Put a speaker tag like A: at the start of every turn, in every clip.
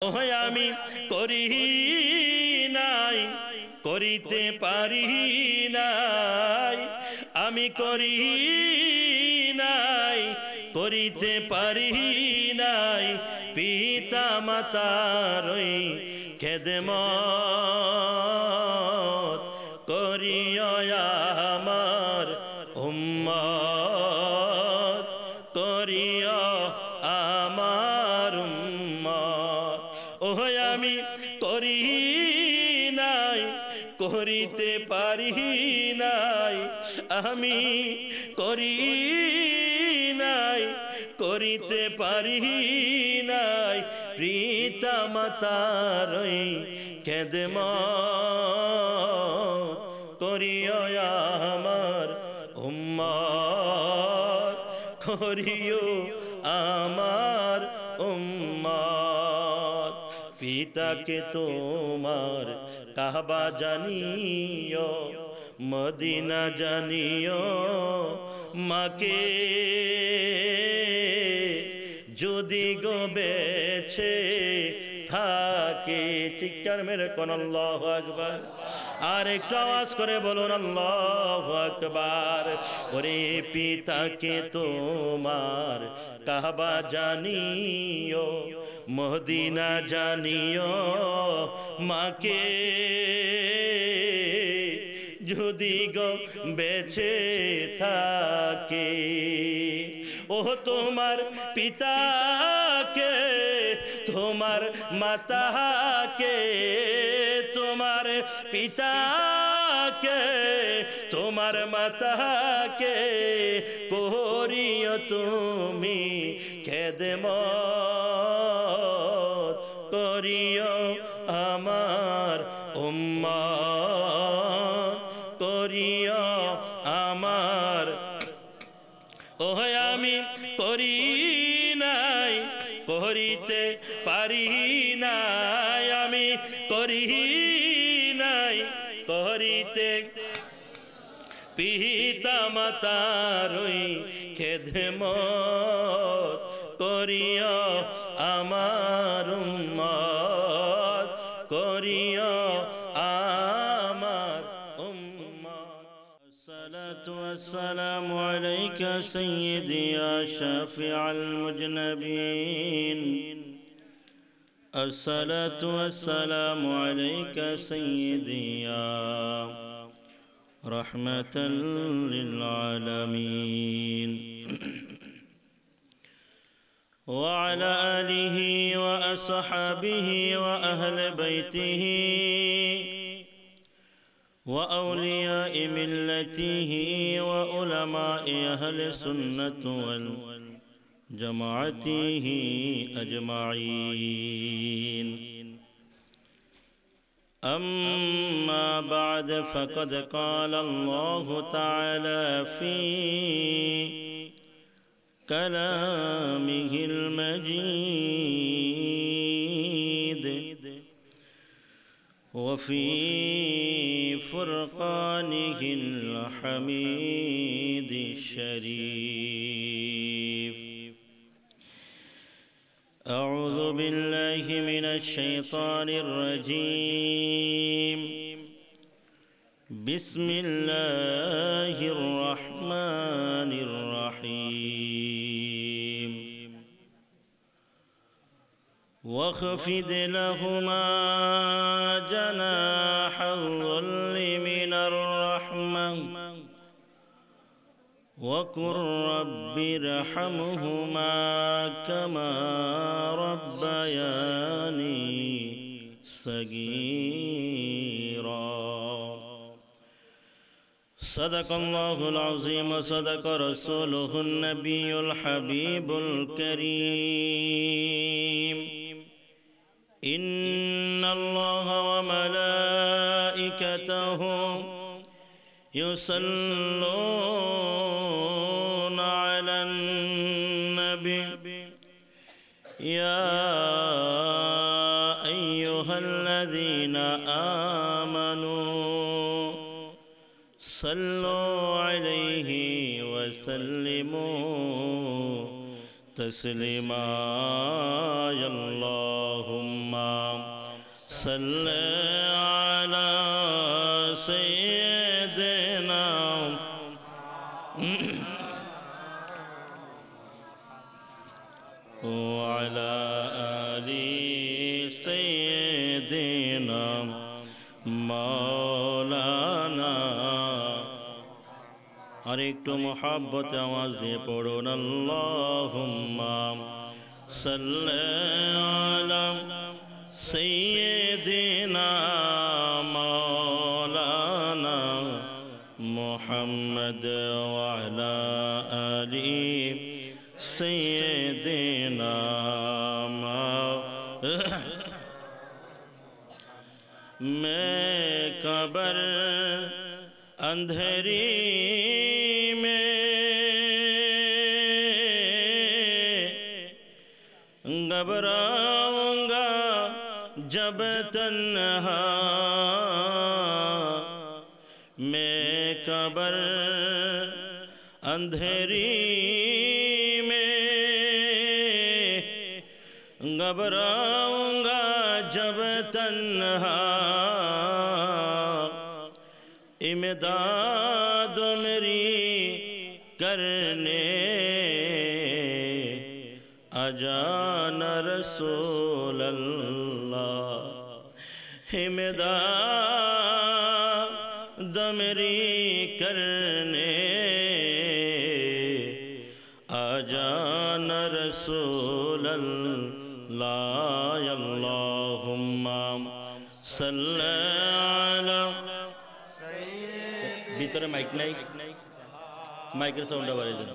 A: ওহে আমি করি নাই, করিতে পারি নাই, আমি করি নাই, করিতে পারি নাই, পিতা মাতারই খেদমত করিও আমার উম্মত, করিও আমার উম্মত। ওহে আমি করি নাই, করিতে পারি নাই, আমি করি নাই, করিতে পারি নাই, পিতা মাতারই খেদমত করিও আমার উম্মত, করিও আমার উম্মত। পিতাকে তোমার কাবা জানিও, মদিনা জানিও, মাকে যদি গো বেছে থাকে, চিৎকার মেরে কোন আল্লাহু আকবার। আর একটু আওয়াজ করে বলুন আল্লাহু আকবার। ওরে পিতাকে তোমার কাবা জানিও, মদিনা জানিও, মাকে যদি গো বেঁচে থাকে। ও তোমার পিতাকে, তোমার মাতাকে, তোমার পিতাকে, তোমার মাতাকে করিও তুমি খেদমত, করিও আমার উম্মত, করিও আমার। ওহে আমি করি নাই, করিতে পারি নাই, আমি করি নাই, করিতে পিতা মাতারই খেদমত করিও আমার উম্মত, করিও আমার উম্মত। আসসালাতু ওয়াসসালামু আলাইকা সাইয়্যিদি ইয়া শাফিআল মুজনাবিন। আসসালাতু ওয়াসসালামু আলাইকা সাইয়্যিদি ইয়া রাহমাতাল লিল আলামিন। وعلى آله وأصحابه وأهل بيته وأولياء ملته وعلماء أهل السنة والجماعة أجمعين. أما بعد، فقد قال الله تعالى في كلامه المجيد وفي فرقانه الحميد الشريف. أعوذ بالله من الشيطان الرجيم. بسم الله الرحمن الرحيم. واخفض لهما جناح الذل من الرحمة وقل رب ارحمهما كما ربياني صغيرا. صدق الله العظيم وصدق رسوله النبي الحبيب الكريم. إن الله وملائكته يصلون على النبي يا أيها الذين آمنوا صلوا عليه وسلموا تسليما اللهم صل على سيدنا وعلى آل سيدنا مولانا আর একটু মোহাব্বতে আওয়াজ দিয়ে পড়ুন আল্লাহুম্মা সাল্লি আলা সাইয়্যিদিনা মাওলানা মুহাম্মদ ওয়া আলা আলি সাইয়্যিদিনা मैं कबर अंधेरी घबराऊंगा जब तन्हा मैं कबर अंधेरी में घबराऊंगा जब तन्हा इमदाद मेरी करने अजान रसूल अल्लाह इमदाद मेरी करने अजान रसूल अल्लाह अल्लाहुम्मा सल्ली अला ভিতরে মাইক নাই মাইকের সাউন্ডটা বাড়িয়ে দেন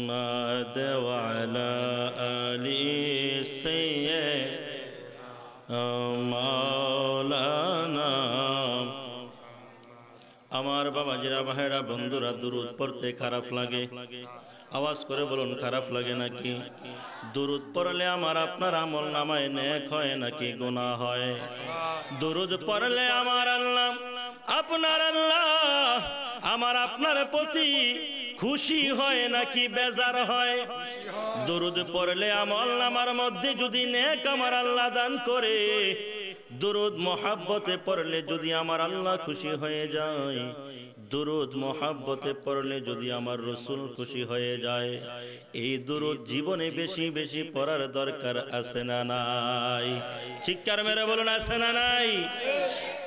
A: মাদ ওয়া আলা আলি সাইয়্যিদিনা মাওলানা আমার বাবাজিরা ভাইরা বন্ধুরা দুরূদ পড়তে খারাপ লাগে আওয়াজ করে বলুন খারাপ লাগে নাকি দুরূদ পড়লে আমার আপনার আমল নামায় নেক হয় নাকি গুনাহ হয় দুরূদ পড়লে আমার আল্লাহ আপনার আল্লাহ আমার আপনার প্রতি খুশি হয় নাকি বেজার হয় দুরূদ পড়লে আমল নামার মধ্যে যদি নেক আমার আল্লাহ দান করে দুরূদ মোহাব্বতে পড়লে যদি আমার আল্লাহ খুশি হয়ে যায় দুরূদ মোহাব্বতে পড়লে যদি আমার রাসূল খুশি হয়ে যায় এই দুরূদ জীবনে বেশি বেশি পড়ার দরকার আছে না নাই চিৎকার মেরে বলুন আছে না নাই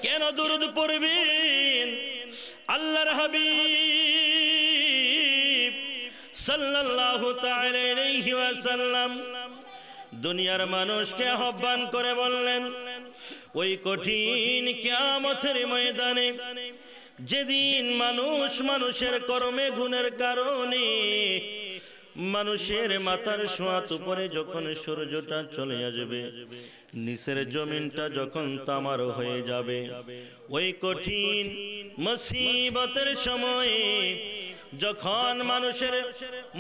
A: কেন দুরূদ পড়বেন আল্লাহর হাবিব সাল্লাল্লাহু তাআলা আলাইহি ওয়াসাল্লাম দুনিয়ার মানুষকে আহ্বান করে বললেন ওই কঠিন কিয়ামতের ময়দানে যেদিন মানুষ মানুষের কর্মে গুণের কারণে মানুষের মাথার সোয়াত উপরে যখন সূর্যটা চলে আসবে নিচের জমিনটা যখন তামার হয়ে যাবে ওই কঠিন মুসিবতের সময়ে যখন মানুষের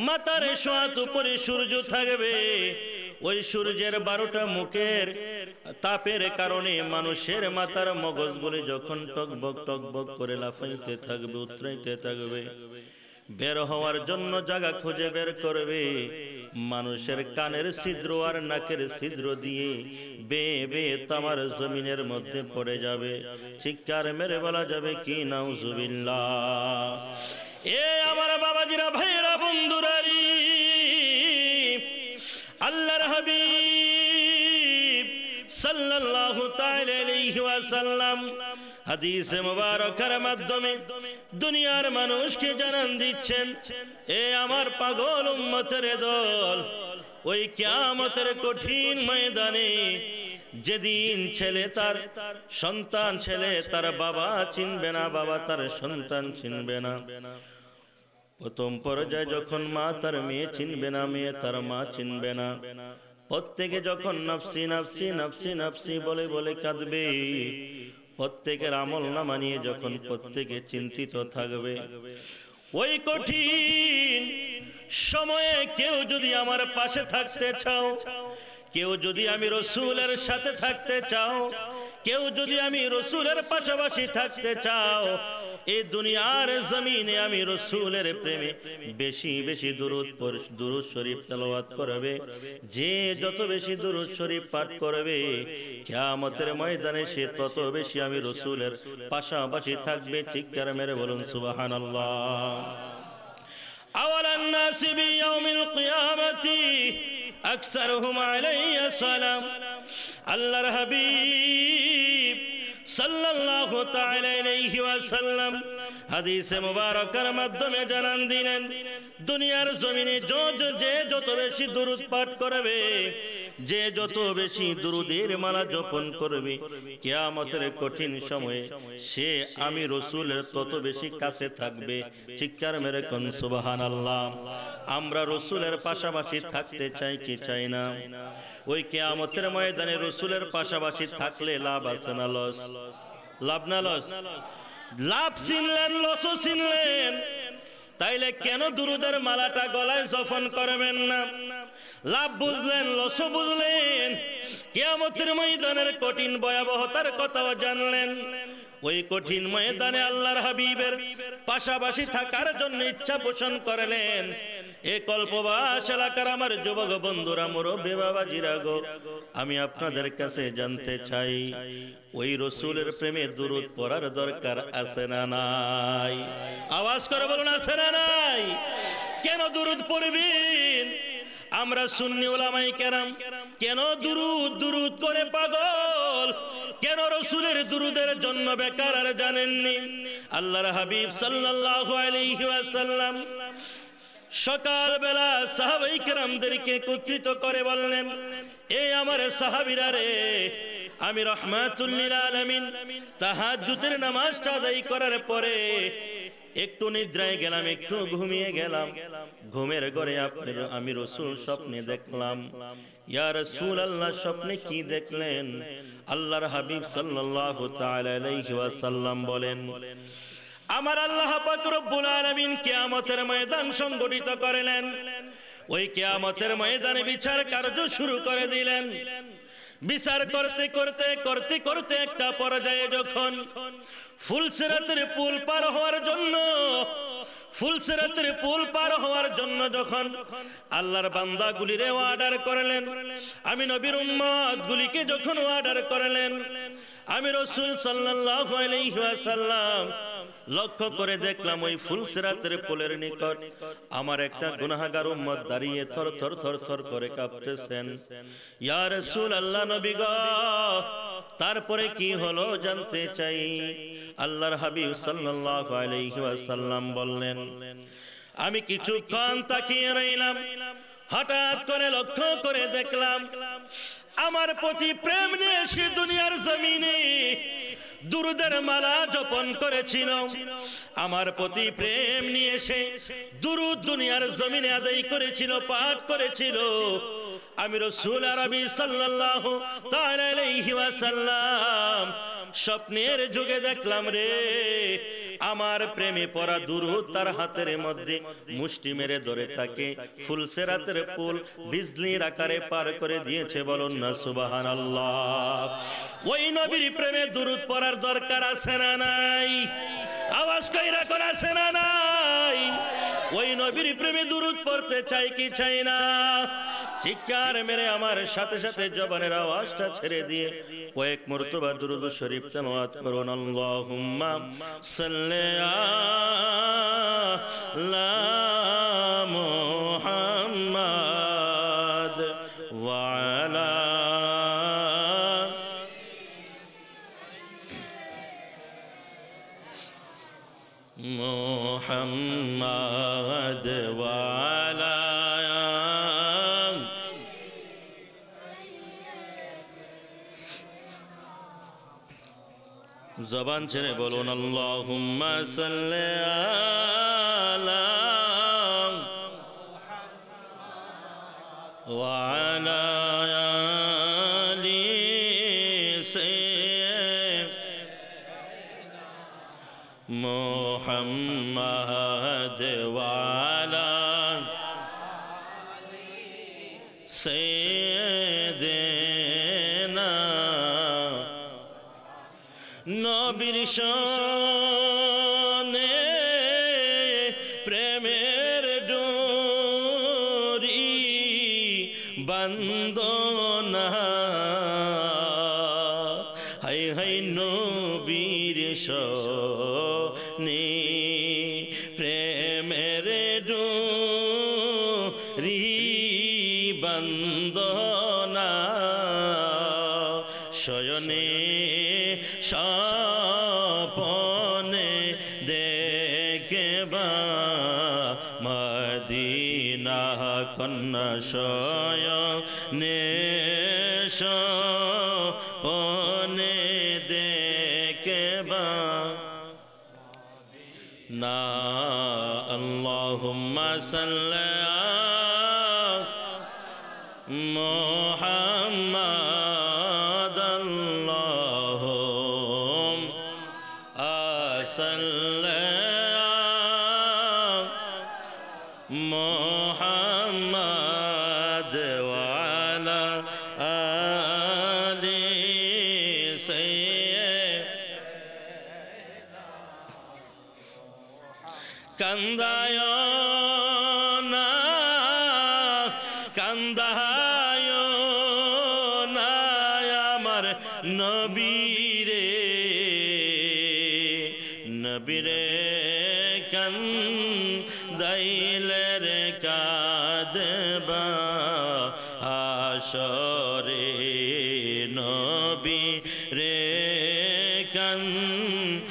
A: মাথার সোয়াত উপরে সূর্য থাকবে ওই সূর্যের 12টা মুখের তাপের কারণে মানুষের মাথার মগজগুলি যখন টকবক করে লাফাইতে থাকবে উতরাইতে থাকবে বের হওয়ার জন্য জায়গা খুঁজে বের করবে মানুষের কানের ছিদ্র আর নাকের ছিদ্র দিয়ে বেয়ে বেয়ে তামার জমিনের মধ্যে পড়ে যাবে চিৎকার মেরে বলা যাবে কি নাউজুবিল্লাহ এ আমার বাবাজিরা ভাইরা বন্ধুরা আল্লাহর হাবিব সাল্লাল্লাহু তাআলা আলাইহি ওয়াসাল্লাম হাদিসে মুবারকার মাধ্যমে দুনিয়ার মানুষকে জানান দিচ্ছেন এ আমার পাগল উম্মতের দল ওই কিয়ামতের কঠিন ময়দানে যেদিন ছেলে তার সন্তান ছেলে তার বাবা চিনবে না বাবা তার সন্তান চিনবে না প্রথম পর্যায়ে যখন মা তার মেয়ে চিনবে না মেয়ে তার মা চিনবে না প্রত্যেকে যখন নফসি নফসি নফসি নফসি বলে বলে কাঁদবে প্রত্যেকের আমল নামা নিয়ে যখন প্রত্যেকে চিন্তিত থাকবে ওই কঠিন সময়ে কেউ যদি আমার পাশে থাকতে চাও কেউ যদি আমি রাসূলের সাথে থাকতে চাও কেউ যদি আমি রাসূলের পাশাপাশি থাকতে চাও এই দুনিয়ার জমিনে আমি রাসূলের প্রেমে বেশি বেশি দুরূদ শরীফ তেলাওয়াত করবে, যে যত বেশি দুরূদ শরীফ পাঠ করবে কিয়ামতের ময়দানে সে তত বেশি আমি রাসূলের পাশাপাশি থাকবে। চিৎকার মেরে বলুন সুবহানাল্লাহ। আওয়ালান নাস বিয়াউমিল কিয়ামতি আকসারুহুম আলাইয়া সালাম। আল্লাহর হাবিব সাল্লাল্লাহু তাআলা আলাইহি ওয়াসাল্লাম হাদিসে মুবারকার মাধ্যমে জানান দিলেন, দুনিয়ার জমিনে যে যত বেশি দুরূদ পাঠ করবে, যে যত বেশি দুরূদের মালা জপন করবে, কিয়ামতের কঠিন সময়ে সে আমি রাসূলের তত বেশি কাছে থাকবে। চিৎকার মেরে কোন সুবহানাল্লাহ। আমরা রাসূলের পাশাপাশি থাকতে চাই কি চাই না? ওই কিয়ামতের ময়দানে রাসূলের পাশাপাশি থাকলে লাভ আছে না লস? লাভ না লস? লাভ চিনলেন, লসও চিনলেন, তাইলে কেন দুরূদের মালাটা গলায় জপন করবেন না? লাভ বুঝলেন, লসও বুঝলেন, কিয়ামতের ময়দানের কঠিন ভয়াবহতার কথাও জানলেন। ওই কঠিন ময়দানে আল্লাহর হাবিবের পাশাপাশি থাকার জন্য ইচ্ছা পোষণ করলেন। এ কল্পবাস এলাকার আমার যুবক বন্ধুরা, মুরব্বী বাবাজিরা গো, আমি আপনাদের কাছে জানতে চাই, ওই রাসূলের প্রেমে দুরূদ পড়ার দরকার আছে না নাই? আওয়াজ করে বলুন, আছে না নাই? কেন দুরূদ পড়বেন? আমরা সুন্নি উলামায়ে কেরাম কেন দুরূদ করে পাগল? কেন রাসূলের দুরূদের জন্য বেকার আর জানেননি? আল্লাহর হাবিব সাল্লাল্লাহু আলাইহি ওয়াসাল্লাম সকাল বেলা সাহাবায়ে কেরামদেরকে একত্রিত করে বললেন, এই আমার সাহাবীরা রে, আমি রাহমাতুল লিল আলামিন তাহাজ্জুদের নামাজটা আদায় করার পরে একটু নিদ্রায় গেলাম, একটু ঘুমিয়ে গেলাম। ঘুমের ঘরে আমি রাসূল স্বপ্নে দেখলাম। ইয়া রাসূলুল্লাহ, স্বপ্নে কি দেখলেন? আল্লাহর হাবিব সাল্লাল্লাহু তাআলা আলাইহি ওয়াসাল্লাম বলেন, আমার আল্লাহ পাক রব্বুল আলামিন কিয়ামতের ময়দান সংগঠিত করলেন। ওই কিয়ামতের ময়দানে বিচার কার্য শুরু করে দিলেন। বিচার করতে করতে করতে করতে একটা পর্যায়ে যখন ফুলসিরাতের পুল পার হওয়ার জন্য যখন আল্লাহর বান্দাগুলিরে অর্ডার করলেন, আমি নবীর উম্মত গুলিকে যখন অর্ডার করলেন, আমি রাসূল সাল্লাল্লাহু আলাইহি ওয়াসাল্লাম লক্ষ্য করে দেখলাম ওই ফুলসিরাতের পুলের নিকট আমার একটা গুনাহগার উম্মত দাঁড়িয়ে থর থর থর থর করে কাঁপতেছেন। ইয়া রাসূলুল্লাহ, নবী গো, তারপরে কি হলো জানতে চাই। আল্লাহর হাবিব সাল্লাল্লাহু আলাইহি ওয়াসাল্লাম বললেন, আমি কিছুক্ষণ তাকিয়ে রইলাম, হঠাৎ করে লক্ষ্য করে দেখলাম আমার প্রতি প্রেম নিয়ে সে দুনিয়ার জমিনে দুরূদের মালা জপন করেছিল। আমার প্রতি প্রেম নিয়ে সে দুরূদ দুনিয়ার জমিনে আদায় করেছিল, পাঠ করেছিল। আমি রাসূল আরবি সাল্লাল্লাহু তাআলা আলাইহি ওয়াসাল্লাম স্বপ্নের যুগে দেখলাম রে, আমার প্রেমে পড়া দুরূদ তার হাতের মধ্যে মুষ্টি মেরে ধরে থাকে। ফুলসিরাতের পুল বিজলির আকারে পার করে দিয়েছে। বলুন না সুবহানাল্লাহ। ওই নবীর প্রেমে দুরূদ পড়ার দরকার আছে না নাই? আওয়াজ কইরা কোন আছে না নাই? ওই নবীর প্রেমে দুরূদ পড়তে চাই কি চাই না? চিৎকার মেরে আমার সাথে সাথে জবানের আওয়াজটা ছেড়ে দিয়ে কয়েক মর্তবা দুরূদ শরীফ তেলাওয়াত করুন। আল্লাহুম্মা সাল্লি আলা মুহাম্মাদ ওয়া আলা মুহাম্মাদ ওয়া আলা জবান ছেড়ে বলুন, আল্লাহুম্মা সাল্লি আলা ওয়া আলা আলি সাইয়্যিদিনা মুহাম্মাদ ওয়া আলা সাইয়্যিদিনা। নবীর হাই হাই নবীর শনে প্রেমের ডোরি বন্দনা শয়নে স্বপনে দেখবা মদিনা কন্যা শয়নে স্বপনে দেখবা না আল্লাহুম্মা সাল্লি মুহাম্মাদ আল্লাহুম্মা সাল্লি মুহাম্মাদ ওয়া আলা আলি সাইয়্যিদিনা কান্দায় না কান্দায় না আমার নবীরে নবীরে কান্দাইলে রে কাঁদবা হাশরে নবীরে কান্দাইলে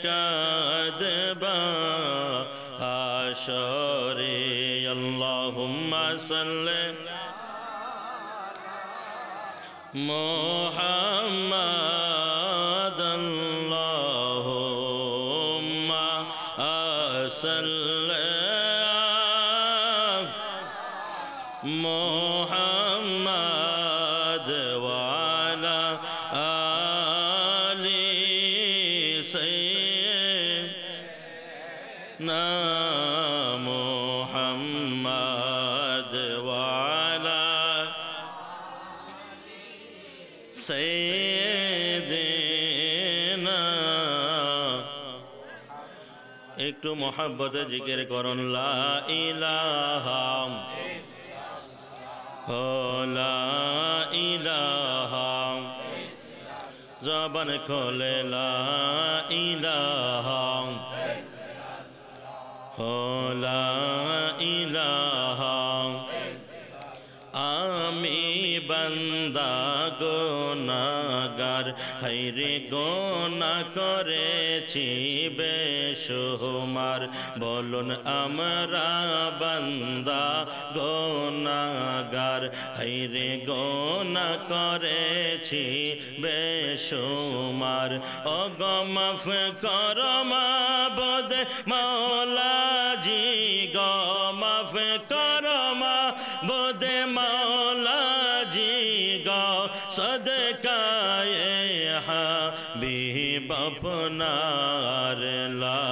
A: কাঁদবা হাশরে আল্লাহুম্মা সাল্লি মুহাম্মাদ আল্লাহুম্মা সাল্লি মুহাম্মাদ ওয়া আলা আলি সাইয়্যিদিনা মুহাম্মাদ ওয়া আলা সাইয়্যিদিনা একটু মোহাব্বতে জিকির করুন লা ইলাহা লা ইলাহা জবান খোলে লা ইলাহা লা ইলাহা আমি বান্দা গুনাহগার হায়রে গুনাহ করেছি বেশুমার বলুন আমরা বান্দা গুনাহগার হায়রে গুনাহ করেছি বেশুমার ও গো মাফ কর মাবুদ মাওলাজি গো মাফ কর মাবুদ মাওলাজি গো সদকায়ে হাবিব আপনার লা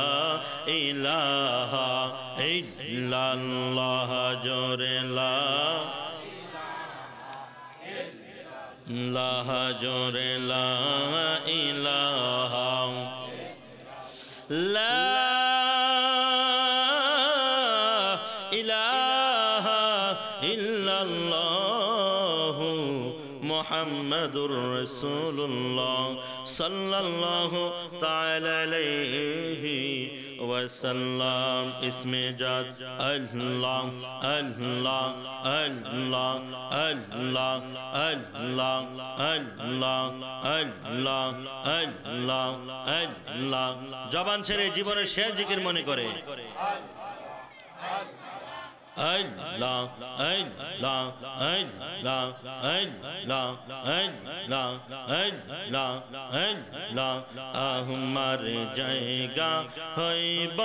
A: ইলাহা ইল্লাল্লাহ জোরে লা জোরে লা ইলাহা লা ইলাহা ইল্লাল্লাহ মুহাম্মাদুর রাসূলুল্লাহ সাল্লাল্লাহু তাআলা আলাইহি ওয়াসাল্লাম ইসমে জাত আল্লাহ আল্লাহ আল্লাহ আল্লাহ আল্লাহ আল্লাহ আল্লাহ আল্লাহ আল্লাহ জবান ছেড়ে জীবনের শেষ জিকির মনে করে আল্লাহ আল্লাহ আল্লাহ আল্লাহ আল্লাহ আল্লাহ আল্লাহ আমার জায়গা হইব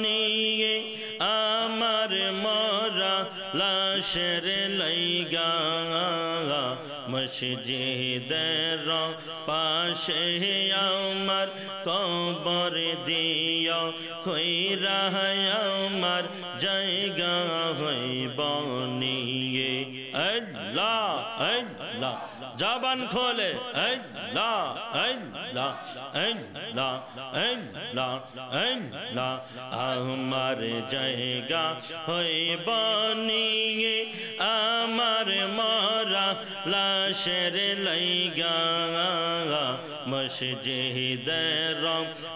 A: নিয়ে আমার মরা লাশের লাইগা মসজিদের পাশে আমার কবর দিও কইরা আমার জায়গা হইব নিয়ে আল্লাহ আল্লাহ জবান খোলে আল্লাহ আল্লাহ আল্লাহ আল্লাহ আল্লাহ আমার জায়গা হইব নিয়ে আমার মরা লাশের লাইগা মসজিদের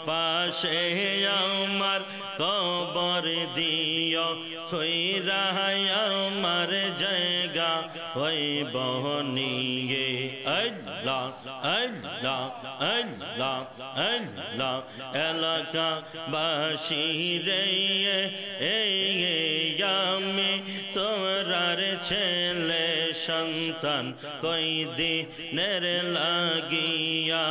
A: পাশে আমার কবর দিও কইরা আমার জায়গা হইব নিয়ে আল্লাহ আল্লাহ আল্লাহ আল্লাহ এলাকা বাসী রে আমি তোরার ছেলে সন্তান কই দিনের লাগিয়া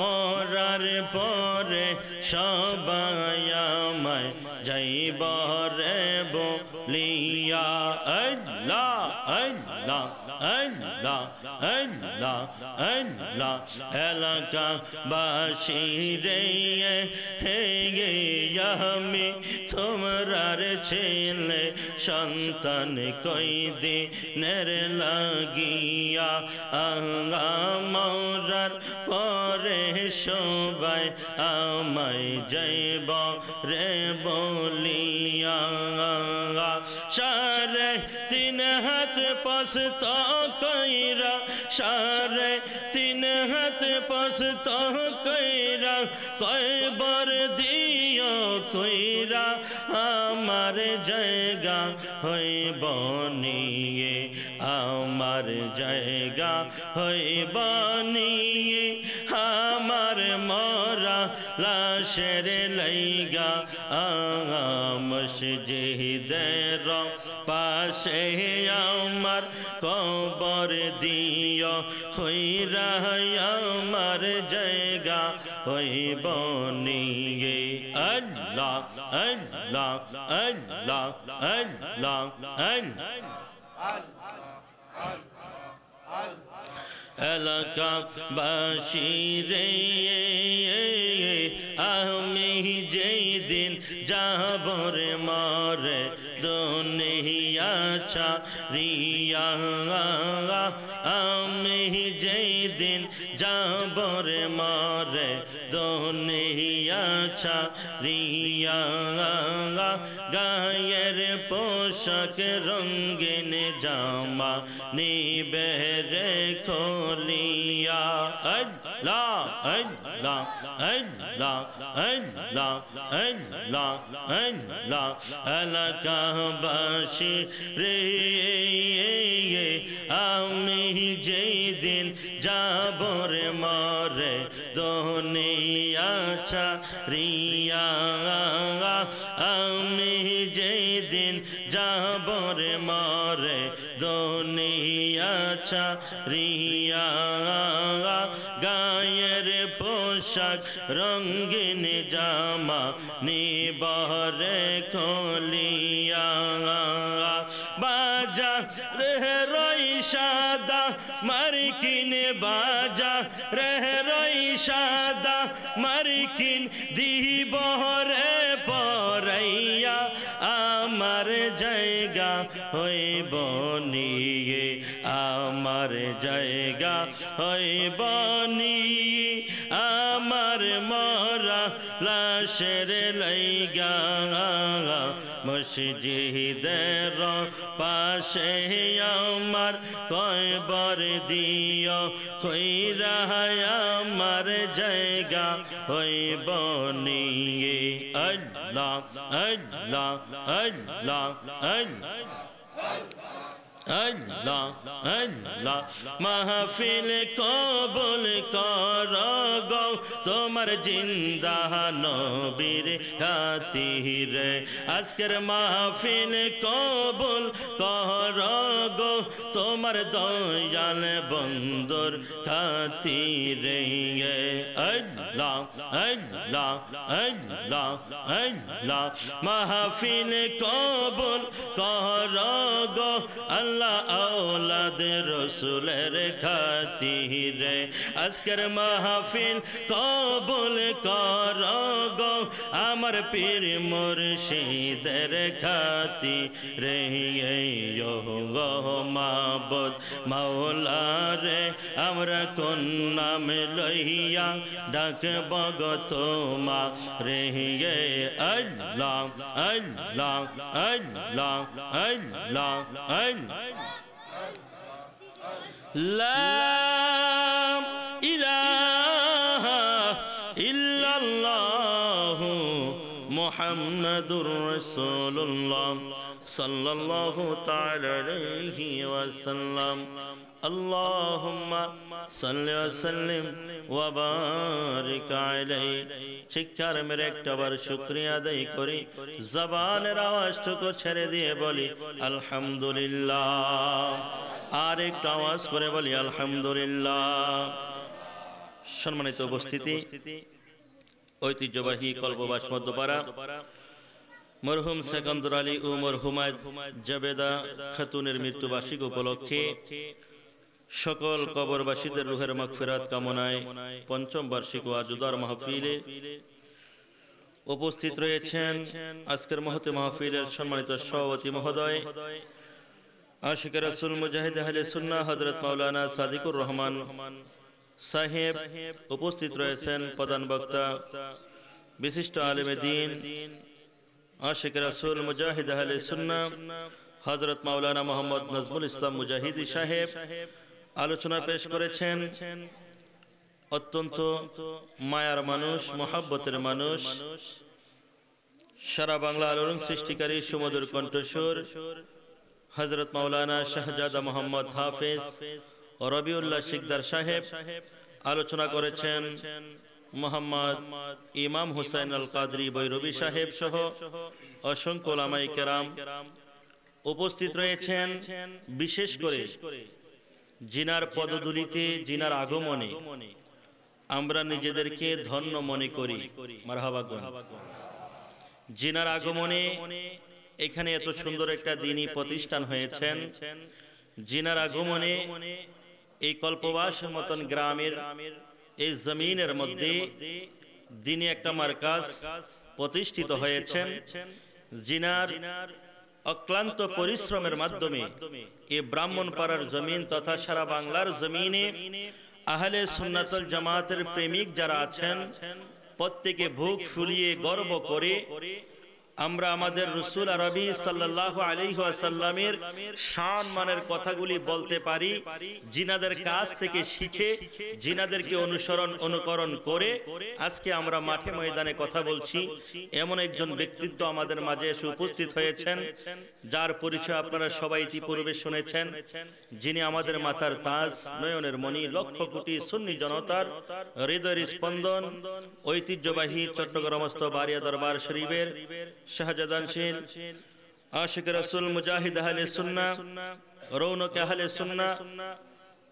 A: মরার পরে সবাই আমায় যাইব রে বলিয়া আল্লাহ আল্লাহ আল্লাহ আল্লাহ আল্লাহ এলাকা বাসী রে আমি তোমরার ছেলে সন্তান কই দিনের লাগিয়া মরার পরে সবাই আমায় যাইব রে বলিয়া সাড়ে 3 হাত পস্ত কইরা সাড়ে 3 হাত পস্ত কইরা কয়বার দিও কইরা আমার জায়গা হইব নিয়ে আমার জায়গা হইব নিয়ে আমার মরা লাশের লাইগা মসজিদের পাশে আমার কবর দিও কইরা আমার জায়গা হইব নিয়ে আল্লাহ আল্লাহ আল্লাহ আল্লাহ এলাকা বাসী রে আমি যেই দিন যাব রে মরে দুনিয়া ছাড়িয়া আমি যেই দিন যাব রে মরে দুনিয়া ছাড়িয়া গায়ের পোশাক রঙিন জামা নিবে রে খোলিয়া আল্লাহ আল্লাহ আল্লাহ আল্লাহ আল্লাহ আল্লাহ এলাকা বাসী রে আমি যেই দিন যাব রে মরে দুনিয়া ছাড়িয়া আমি যেই দিন যাব রে মরে দুনিয়া ছাড়িয়া গায়ের পোশাক রঙিন জামা নিবরে খোলিয়া বাজা রে রই সাদা মার্কিন বাজা রে রই সাদা মার্কিন দিব রে পরাইয়া আমার জায়গা হইব নিয়ে আমার জায়গা হইব নিয়ে আমার মরা লাশের লাইগা মসজিদের পাশে আমার কবর দিও কইরা আমার জায়গা হইব নিয়ে আল্লাহ আল্লাহ আল্লাহ আল্লাহ আল্লাহ মাহফিল কবুল কর গো তোমার জিন্দা নবীর খাতিরে আজকের মাহফিল কবুল কর গো তোমার দয়াল বন্ধুর খাতিরে আল্লাহ আল্লাহ আল্লাহ আল্লাহ মাহফিল কবুল কর গো আল্লাহ আল্লাহ আওলাদ রসুলের খাতিরে আজকের মাহফিল কবুল করো গো আমার পীর মুর্শিদের খাতিরে গো মাবুদ মাওলা রে আমরা কোন নাম লইয়া ডাকব গো তোমারে আল্লাহ আল্লাহ আল্লাহ আল্লাহ লা ইলাহা ইল্লাল্লাহু মুহাম্মাদুর রাসূলুল্লাহ সাল্লাল্লাহু তাআলা আলাইহি ওয়াসাল্লাম আল্লাহুম্মা সাল্লি ওয়া সাল্লিম ওয়া বারিক আলাইহি শিক্ষার মেরে একটাবার শুকরিয়া আদায় করি জবানের আওয়াজটুকু ছেড়ে দিয়ে বলি আলহামদুলিল্লাহ আর একটু আওয়াজ করে বলি আলহামদুলিল্লাহ সম্মানিত উপস্থিতি ঐতিহ্যবাহী কল্পবাস মধ্যপাড়া মরহুম সেকান্দর আলী ও মরহুমা জাবেদা খাতুনের মৃত্যুবার্ষিকী উপলক্ষে সকল কবরবাসীদের রুহের মাগফিরাত কামনায় পঞ্চম বার্ষিক ওয়াজুদার মাহফিলে উপস্থিত রয়েছেন আজকের মহতে মাহফিলের সম্মানিত সভাপতি মহোদয় আশিক রাসূল মুজাহিদ আহলে সুন্নাহ হযরত মাওলানা সাদিকুর রহমান সাহেব উপস্থিত রয়েছেন প্রধান বক্তা বিশিষ্ট আলেমে দ্বীন আশিক রাসূল মুজাহিদ আহলে সুন্নাহ হযরত মাওলানা মোহাম্মদ নজমুল ইসলাম মুজাহিদি সাহেব আলোচনা পেশ করেছেন অত্যন্ত মায়ার মানুষ মহব্বতের মানুষ সারা বাংলা আলোড়ন সৃষ্টিকারী সুমধুর কণ্ঠস্বর হযরত মাওলানা শাহজাদা মোহাম্মদ হাফেজ ও রবিউল্লাহ শিকদার সাহেব আলোচনা করেছেন মোহাম্মদ ইমাম হুসাইন আল কাদরি বৈরবী সাহেব সহ অসংখ্য উলামায়ে কেরাম উপস্থিত রয়েছেন বিশেষ করে জিনার পদধূলিতে জিনার আগমনে আমরা নিজেদেরকে ধন্য মনে করি মারহাবা গণ জিনার আগমনে এখানে এত সুন্দর একটা দ্বীনি প্রতিষ্ঠান হয়েছেন জিনার আগমনে এই কল্পবাস মতন গ্রামের এই জমিনের মধ্যে দ্বীনি একটা মার্কাজ প্রতিষ্ঠিত হয়েছেন জিনার অক্লান্ত পরিশ্রমের মাধ্যমে এই ব্রাহ্মণপাড়ার জমিন তথা সারা বাংলার জমিনে আহলে সুন্নাতুল জামাতের প্রেমিক যারা আছেন প্রত্যেকে বুক ফুলিয়ে গর্ব করে আমরা আমাদের রাসূল আরবি সাল্লাল্লাহু আলাইহি ওয়াসাল্লামের শান মানের কথাগুলি বলতে পারি জিনাদের কাছ থেকে শিখে জিনাদেরকে অনুকরণ করে আজকে আমরা মাঠে ময়দানে কথা বলছি এমন একজন ব্যক্তিত্ব আমাদের মাঝে এসে উপস্থিত হয়েছেন যার পরিচয় আপনারা সবাই ইতিপূর্বে শুনেছেন যিনি আমাদের মাথার তাজ নয়নের মণি লক্ষ কোটি সুন্নি জনতার হৃদয়ের স্পন্দন ঐতিহ্যবাহী চট্টগ্রামস্থ বারিয়া দরবার শরীফের শাহজাদানশীল আশিক রাসূল মুজাহিদ আহলে সুন্নাহ রৌনক আহলে সুন্নাহ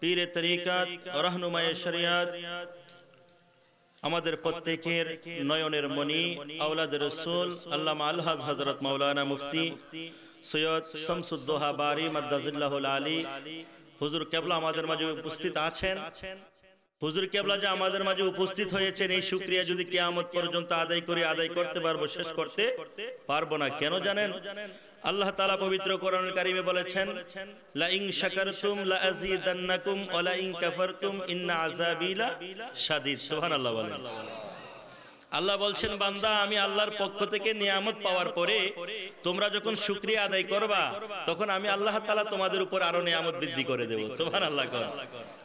A: পীরে তরিকাত রাহনুমায়ে শরিয়াত আমাদের প্রত্যেকের নয়নের মণি আওলাদ রাসূল আল্লামা আলহাজ হযরত মাওলানা মুফতি সৈয়দ শামসুদ্দোহা বারি মাদ্দাজিল্লাহুল আলী হুজুর কেবলা আমাদের মাঝে উপস্থিত আছেন হুজুর কেবলা যে আমাদের মাঝে উপস্থিত হয়েছেন এই শুকরিয়া যদি কিয়ামত পর্যন্ত আদায় করতে পারবো শেষ করতে পারবো না কেন জানেন আল্লাহ তাআলা পবিত্র কোরআনুল কারীমে বলেছেন লা ইন শাকারতুম লা আযীদান্নাকুম ওয়া লা ইন কাফারতুম ইন্না আযাবি লাশাদীদ সুবহানাল্লাহ বলেন আল্লাহ বলছেন বান্দা আমি আল্লাহর পক্ষ থেকে নিয়ামত পাওয়ার পরে তোমরা যখন শুকরিয়া আদায় করবা তখন আমি আল্লাহ তাআলা তোমাদের উপর আরো নিয়ামত বৃদ্ধি করে দেব সুবহানাল্লাহ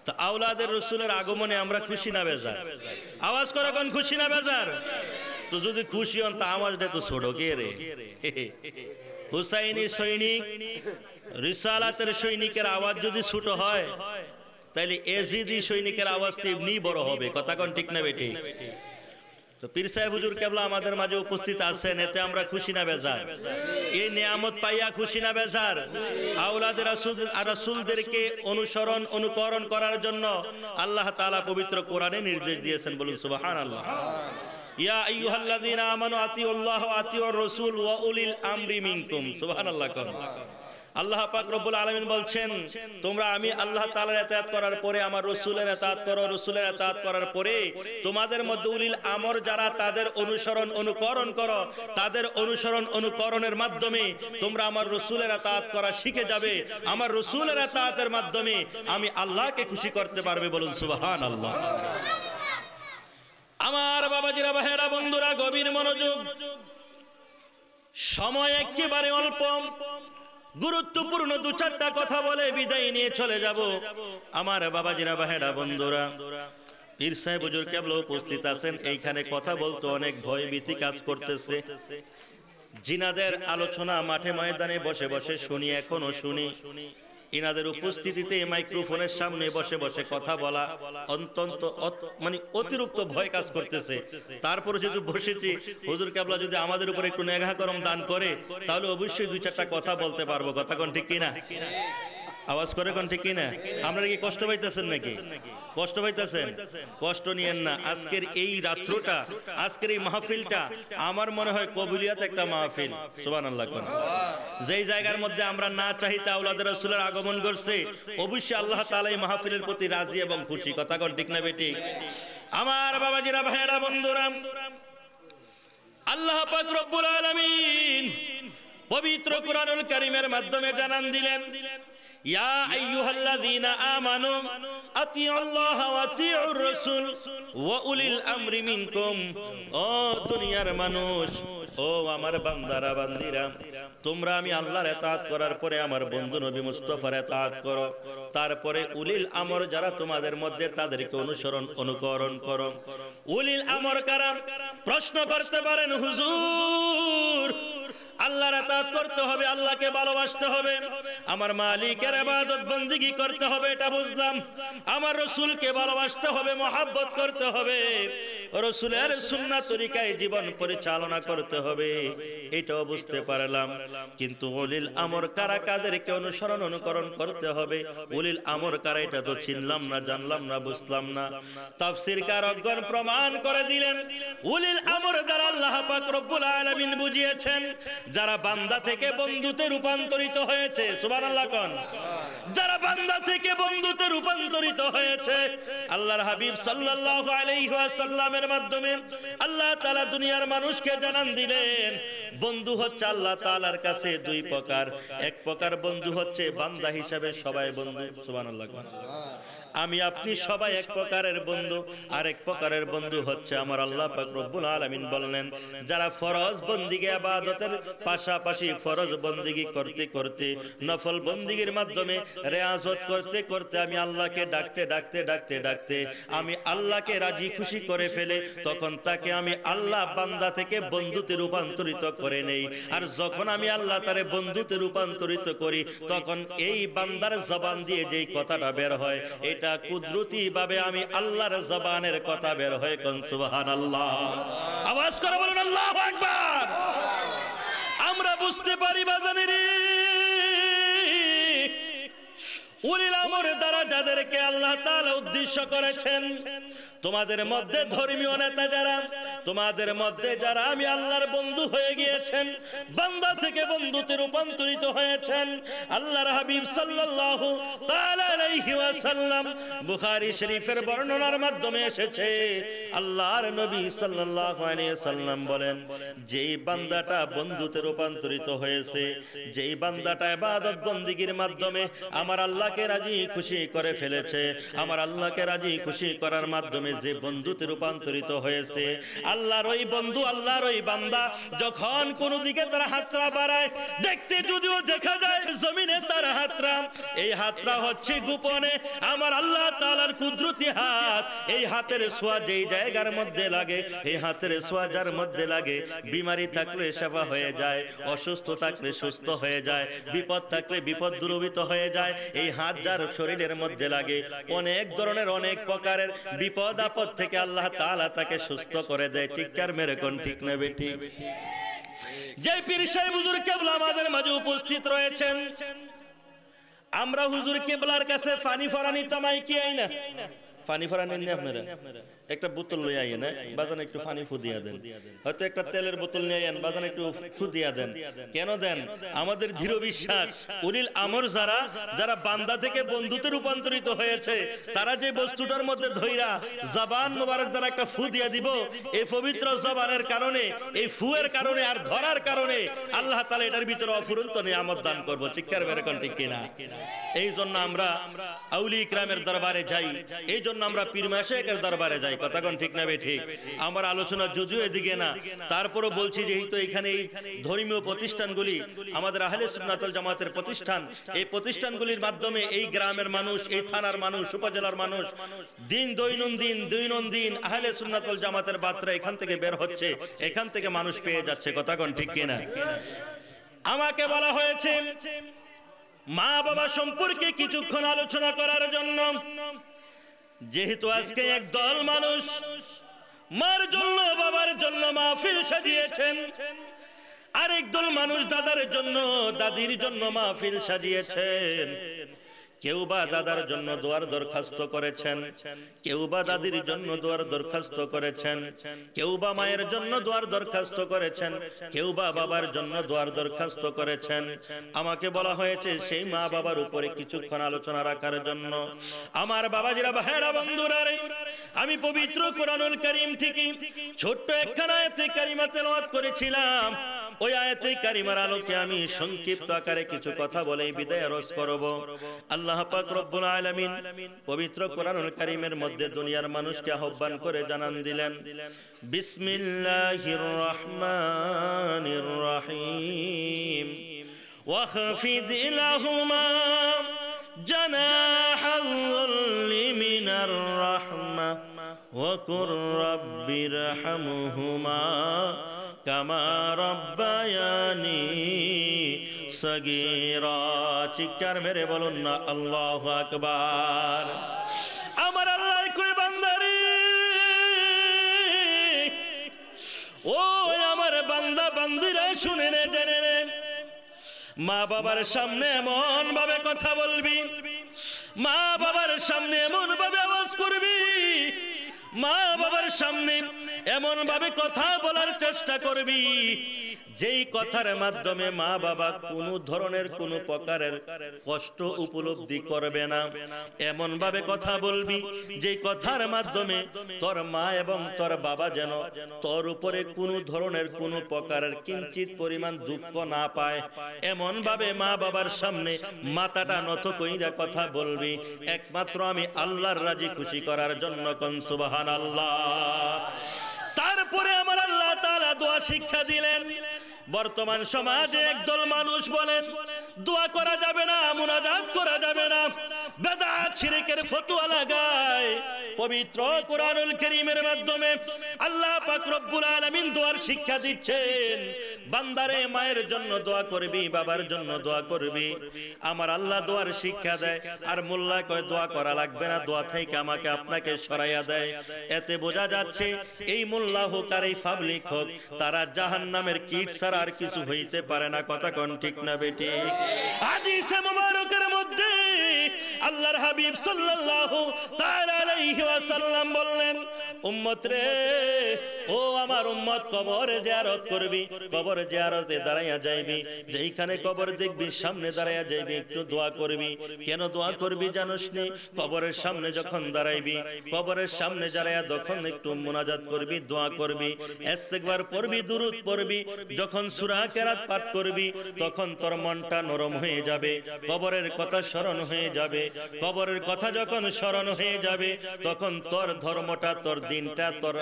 A: তো আওলাদের রাসূলের আগমনে আমরা খুশি না বেজার আওয়াজ করে কোন খুশি না বেজার তো যদি খুশি হন তা আওয়াজটা তো ছোট কে রে হুসাইনি সৈনিক রিসালাতের সৈনিকের আওয়াজ যদি ছোট হয় তাহলে এজিদি সৈনিকের আওয়াজ তেমনি বড় হবে কথা কোন ঠিক না বেটি তো পীর সাহেব হুজুর কেবলা আমাদের মাঝে উপস্থিত আছেন এতে আমরা খুশি না বেজার এই নিয়ামত পাইয়া খুশি না বেজার আওলাদ রাসূলদেরকে অনুকরণ করার জন্য আল্লাহ তাআলা পবিত্র কোরআনে নির্দেশ দিয়েছেন বলুন সুবহানাল্লাহ ইয়া আইয়ুহাল্লাযীনা আমানু আতিউল্লাহ ওয়া আতিউর রাসূল ওয়া উলিল আমরি মিনকুম সুবহানাল্লাহ আল্লাহ পাক রব্বুল আলামিন বলছেন তোমরা আমি আল্লাহ তাআলার ইতাআত করার পরে আমার রাসূলের ইতাআত করো, রাসূলের ইতাআত করার পরে তোমাদের মধ্যে উলিল আমর যারা তাদের অনুসরণ অনুকরণ করো, তাদের অনুসরণ অনুকরণের মাধ্যমে তোমরা আমার রাসূলের ইতাআত করা শিখে যাবে। আমার রাসূলের ইতাআতের মাধ্যমে আমি আল্লাহকে খুশি করতে পারবে। বলুন সুবহানাল্লাহ। আমার বাবাজিরা ভাইরা বন্ধুরা গভীর মনোযোগ, সময় একেবারে অল্প, গুরুত্বপূর্ণ দু চারটা কথা বলে বিদায় নিয়ে চলে যাব। আমার বাবাজিরা ভাইরা বন্ধুরা, পীর সাহেব হুজুর কেবলা উপস্থিত আছেন, এইখানে কথা বলতে অনেক ভয় ভীতি কাজ করতেছে। জিনাদের আলোচনা মাঠে ময়দানে বসে বসে শুনি, এখনো শুনি। ইনাদের উপস্থিতিতে মাইক্রোফোনের সামনে বসে বসে কথা বলা অত্যন্ত মানে অতিরিক্ত ভয় কাজ করতেছে। তারপরে যেহেতু বসেছি, হুজুর কেবলা যদি আমাদের উপর একটু নেঘা করম দান করে তাহলে অবশ্যই দুই চারটা কথা বলতে পারবো। কথা কোন ঠিক কিনা? আওয়াজ করে কোন ঠিক কিনা? আপনারা কি কষ্ট পাইতেছেন নাকি? কষ্ট পাইতেছেন? কষ্ট নিয়েন না। আজকের এই রাত্রটা, আজকের এই মাহফিলটা আমার মনে হয় কবুলিয়াত একটা মাহফিল। সুবহানাল্লাহ। যেই জায়গার মধ্যে আমরা না চাইতে আওলাদের রাসূলের আগমন করছে, অবশ্যই আল্লাহ তাআলা এই মাহফিলের প্রতি রাজি এবং খুশি। কথা কোন ঠিক না বেটি? আমার বাবাজিরা ভাইরা বন্ধুরা, আল্লাহ পাক রব্বুল আলামিন পবিত্র কুরআনুল কারীমের মাধ্যমে জানান দিলেন, ইয়া আইয়ুহাল্লাযীনা আমানু আতিউল্লাহা ওয়া আতিউর রাসূল ওয়া উলিল আমরি মিনকুম। ও দুনিয়ার মানুষ, ও আমার বান্দারা বান্দিরা, তোমরা আমি আল্লাহর ইতাআত করার পরে আমার বন্ধু নবী মুস্তাফার ইতাআত করো, তারপরে উলিল আমর যারা তোমাদের মধ্যে তাদেরকে অনুসরণ অনুকরণ করো। উলিল আমর কারা? প্রশ্ন করতে পারেন, হুজুর আল্লাহর ইতাআত করতে হবে, আল্লাহকে ভালোবাসতে হবে, আমার মালিকের ইবাদত বندگی করতে হবে, এটা বুঝলাম। আমার রাসূলকে ভালোবাসতে হবে, মহব্বত করতে হবে, রাসূলের সুন্নাত তরিকায় জীবন পরিচালনা করতে হবে, এটাও বুঝতে পারলাম। কিন্তু উলিল আমর কারা, কাদেরকে অনুসরণ অনুকরণ করতে হবে, উলিল আমর কারা এটা তো চিনলাম না, জানলাম না, বুঝলাম না। তাফসীরকারগণ প্রমাণ করে দিলেন, উলিল আমর দ্বারা আল্লাহ পাক রব্বুল আলামিন বুঝিয়েছেন যারা বান্দা থেকে বন্ধুতে রূপান্তরিত হয়েছে। সুবহানাল্লাহ কোন? যারা বান্দা থেকে বন্ধুতে রূপান্তরিত হয়েছে, আল্লাহর হাবিব সাল্লাল্লাহু আলাইহি ওয়াসাল্লামের মাধ্যমে আল্লাহ তাআলা দুনিয়ার মানুষকে জানান দিলেন, বন্ধু হচ্ছে আল্লাহ তাআলার কাছে দুই প্রকার। এক প্রকার বন্ধু হচ্ছে বান্দা হিসাবে সবাই বন্ধু। সুবহানাল্লাহ কোন? আমি আপনি সবাই এক প্রকারের বন্ধু। আর এক প্রকারের বন্ধু হচ্ছে আমার আল্লাহ পাক রব্বুল আলামিন বললেন, যারা ফরজ বন্দিগি ইবাদতের পাশাপাশি ফরজ বন্দিগি করতে করতে, নফল বন্দিগির মাধ্যমে রিয়াজত করতে করতে আমি আল্লাহকে ডাকতে ডাকতে ডাকতে ডাকতে আমি আল্লাহকে রাজি খুশি করে ফেলে, তখন তাকে আমি আল্লাহ বান্দা থেকে বন্ধুতে রূপান্তরিত করে নেই। আর যখন আমি আল্লাহ তারে বন্ধুতে রূপান্তরিত করি, তখন এই বান্দার জবান দিয়ে যেই কথাটা বের হয়, এটা কুদরতি ভাবে আমি আল্লাহর জবানের কথা বের হয়। কোন সুবহানাল্লাহ। আওয়াজ করে বলুন আল্লাহু আকবার। আমরা বুঝতে পারি বাজানেরে, উলিল আমর দ্বারা যাদেরকে আল্লাহ তাআলা উদ্দেশ্য করেছেন, তোমাদের মধ্যে ধর্মীয় নেতা যারা, তোমাদের মধ্যে যারা আমি আল্লাহর বন্ধু হয়ে গিয়েছেন, বান্দা থেকে বন্ধুতে রূপান্তরিত হয়েছেন, আল্লাহর হাবিব সাল্লাল্লাহু তাআলা আলাইহি ওয়াসাল্লাম বুখারী শরীফের বর্ণনার মাধ্যমে এসেছে, আল্লাহর নবী সাল্লাল্লাহু আলাইহি ওয়াসাল্লাম বলেন, যেই বান্দাটা বন্ধুতে রূপান্তরিত হয়েছে, যেই বান্দাটা ইবাদত বندگির মাধ্যমে আমার আল্লাহকে রাজি খুশি করে ফেলেছে, আমার আল্লাহকে রাজি খুশি করার মাধ্যমে যে বন্ধুতে রূপান্তরিত হয়েছে, আল্লাহর ওই বন্ধু, আল্লাহর ওই বান্দা যখন কোন দিকে তার হাতরা বাড়ায়, দেখতে যদিও দেখা যায় জমিনে তার হাতরা, এই হাতরা হচ্ছে গোপনে আমার আল্লাহ তাআলার কুদরতি হাত। এই হাতের ছোঁয়া যেই জায়গার মধ্যে লাগে, এই হাতের ছোঁয়া যার মধ্যে লাগে, বিমারি থাকলে সেবা হয়ে যায়, অসুস্থ থাকলে সুস্থ হয়ে যায়, বিপদ থাকলে বিপদ দূরীভূত হয়ে যায়। এই হাত যার শরীরের মধ্যে লাগে, অনেক ধরনের অনেক প্রকারের বিপদ আপদ থেকে আল্লাহ তাআলা তাকে সুস্থ করে দেয়। চিৎকার মেরে কোন ঠিক না বেটি? যে পীর সাহেব হুজুর কেবলা আমাদের মাঝে উপস্থিত রয়েছেন, আমরা হুজুর কেবলার কাছে পানি ফরানি তামাই কি আই না? পানি ফরানি নেন আপনারা? একটা বোতল লই আইয়েন, বাজান একটু পানি ফু দিয়া দেন। হয়তো একটা তেলের বোতল নিয়ে আইয়েন, বাজান একটু ফু দিয়া দেন। কেন দেন? আমাদের দৃঢ় বিশ্বাস উলিল আমর যারা যারা বান্দা থেকে বন্ধুতে রূপান্তরিত হয়েছে, তারা যে বস্তুটার মধ্যে ধইরা জবান মোবারক দ্বারা একটা ফু দিয়া দিব, এই পবিত্র জবানের কারণে, এই ফুয়ের কারণে আর ধরার কারণে আল্লাহ তাআলা এটার ভিতরে অফুরন্ত নিয়ামত দান করব। চিৎকার মেরে কোন ঠিক কিনা? এই জন্য আমরা আউলি ইকরামের দরবারে যাই, এই জন্য আমরা পীর মাশায়েখের দরবারে যাই। কথা কোন ঠিক না বে ঠিক? আমার আলোচনা যদিও এদিকে না, তারপরও বলছি যেহেতু এখানে এই ধর্মীয় প্রতিষ্ঠানগুলি আমাদের আহলে সুন্নাত ওয়াল জামাতের প্রতিষ্ঠান, এই প্রতিষ্ঠানগুলির মাধ্যমে এই গ্রামের মানুষ, এই থানার মানুষ, উপজেলার মানুষ দৈনন্দিন আহলে সুন্নাত ওয়াল জামাতের বার্তা এখান থেকে বের হচ্ছে, এখান থেকে মানুষ পেয়ে যাচ্ছে। কথা কোন ঠিক কিনা? আমাকে বলা হয়েছে মা বাবা সম্পর্কে কিছুক্ষণ আলোচনা করার জন্য। যেহেতু আজকে একদল মানুষ মার জন্য বাবার জন্য মাহফিল সাজিয়েছেন, আরেক দল মানুষ দাদার জন্য দাদির জন্য মাহফিল সাজিয়েছেন। কেউ বা দাদার জন্য দোয়ার দরখাস্ত করেছেন, কেউ বা দাদির জন্য দোয়ার দরখাস্ত করেছেন, কেউ বা মায়ের জন্য দোয়ার দরখাস্ত করেছেন, কেউ বা বাবার জন্য দোয়ার দরখাস্ত করেছেন। আমাকে বলা হয়েছে সেই মা বাবার উপরে কিছুক্ষণ আলোচনা রাখার জন্য। আমার বাবাজিরা, ভাইরা, বন্ধুরা, আমি পবিত্র কোরআনুল কারীম থেকে ছোট্ট একখানা আয়াতে কারিমা তেলাওয়াত করেছিলাম। ওই আয়াতে কারিমার আলোকে আমি সংক্ষিপ্ত আকারে কিছু কথা বলে বিদায় আরজ করব। আল্লাহ পাক রব্বুল আলামিন পবিত্র কোরআনুল কারীমের মধ্যে দুনিয়ার মানুষকে আহ্বান করে জানান দিলেন, বিসমিল্লাহির রহমানির রহিম ওয়াখফিদ লাহুমা জানাহাল যুল্লি মিনার রাহমা ওয়াকুর রাব্বিরহামহুমা কামা রাব্বায়ানি সগীরা। চিৎকার মেরে বলুন না আল্লাহু আকবার। আমার আল্লাহ কই বান্দারে, ও আমার বান্দা বান্দিরা শুনে নে, জেনে নে, মা বাবার সামনে এমন ভাবে কথা বলবি, মা বাবার সামনে এমন ভাবে আওয়াজ করবি, মা বাবার সামনে এমন ভাবে কথা বলার চেষ্টা করবি যেই কথার মাধ্যমে মা বাবা কোনো ধরনের কোনো প্রকারের কষ্ট উপলব্ধি করবে না। এমন ভাবে কথা বলবি যেই কথার মাধ্যমে তোর মা এবং তোর বাবা যেন তোর উপরে কোনো ধরনের কোনো প্রকারের কিঞ্চিত পরিমাণ দুঃখ না পায়। এমন ভাবে মা বাবার সামনে মাথাটা নত কইরা কথা বলবি, একমাত্র আমি আল্লাহর রাজি খুশি করার জন্য। কোন সুবহানাল্লাহ। তারপরে আমার আল্লাহ তাআলা দোয়া শিক্ষা দিলেন। বর্তমান সমাজে একদল মানুষ বলেন দোয়া করা যাবে না, মুনাজাত করা যাবে না, বেদাত শিরকের ফতোয়া লাগায়। পবিত্র কোরআনুল কারীমের মাধ্যমে আল্লাহ পাক রব্বুল আলামিন দোয়ার শিক্ষা দিচ্ছেন। বান্দারে মায়ের জন্য দোয়া করবি, বাবার জন্য দোয়া করবি। আমার আল্লাহ দোয়ার শিক্ষা দেয়, আর মোল্লা কয় দোয়া করা লাগবে না, দোয়া থেকে আমাকে আপনাকে সরাইয়া দেয়। এতে বোঝা যাচ্ছে এই মোল্লা হোক আর এই পাবলিক হোক, তারা জাহান্নামের কীট ছাড়া আর কিছু হইতে পারে না। কথা কোন ঠিক না বেটি? হাদিসে মুবারকের মধ্যে আল্লাহর হাবিব সাল্লাল্লাহু তাআলা আলাইহি ওয়াসাল্লাম বললেন, উম্মত রে, ও আমার উম্মত, কবর জিয়ারত করবি, কবর জিয়ারতে দাঁড়াইয়া যাইবি, যেইখানে কবর দেখবি সামনে দাঁড়াইয়া যাইবি, একটু দোয়া করবি। কেন দোয়া করবি জানোস নি? কবরের সামনে যখন দাঁড়াইবি, কবরের সামনে দাঁড়াইয়া তখন একটু মুনাজাত করবি, দোয়া করবি, ইস্তিগফার পড়বি, দুরূদ পড়বি। যখন সূরা কেরাত পাঠ করবি তখন তোর মনটা নরম হয়ে যাবে, কবরের কথা স্মরণ হয়ে যাবে। কবরের কথা যখন স্মরণ হয়ে যাবে তখন তোর ধর্মটা, তোর দিনটা, তোর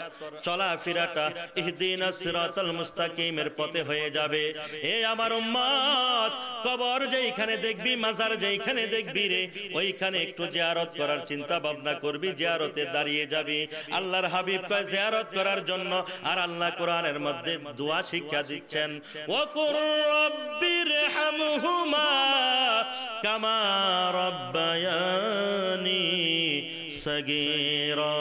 A: চলাফেরাটা ইহদিনাস সিরাতাল মুস্তাকিমের পথে হয়ে যাবে। এ আমার উম্মত, কবর যেইখানে দেখবি, মাজার যেইখানে দেখবি রে, ওইখানে একটু জিয়ারত করার চিন্তা ভাবনা করবি, জিয়ারতে দাঁড়িয়ে যাবি। আল্লাহর হাবিব কয় জিয়ারত করার জন্য, আর আল্লাহ কোরআনের মধ্যে দোয়া শিক্ষা দিচ্ছেন, ওয়াকুর রাব্বিরহামহুমা কামা রাব্বায়ানি সগীরা।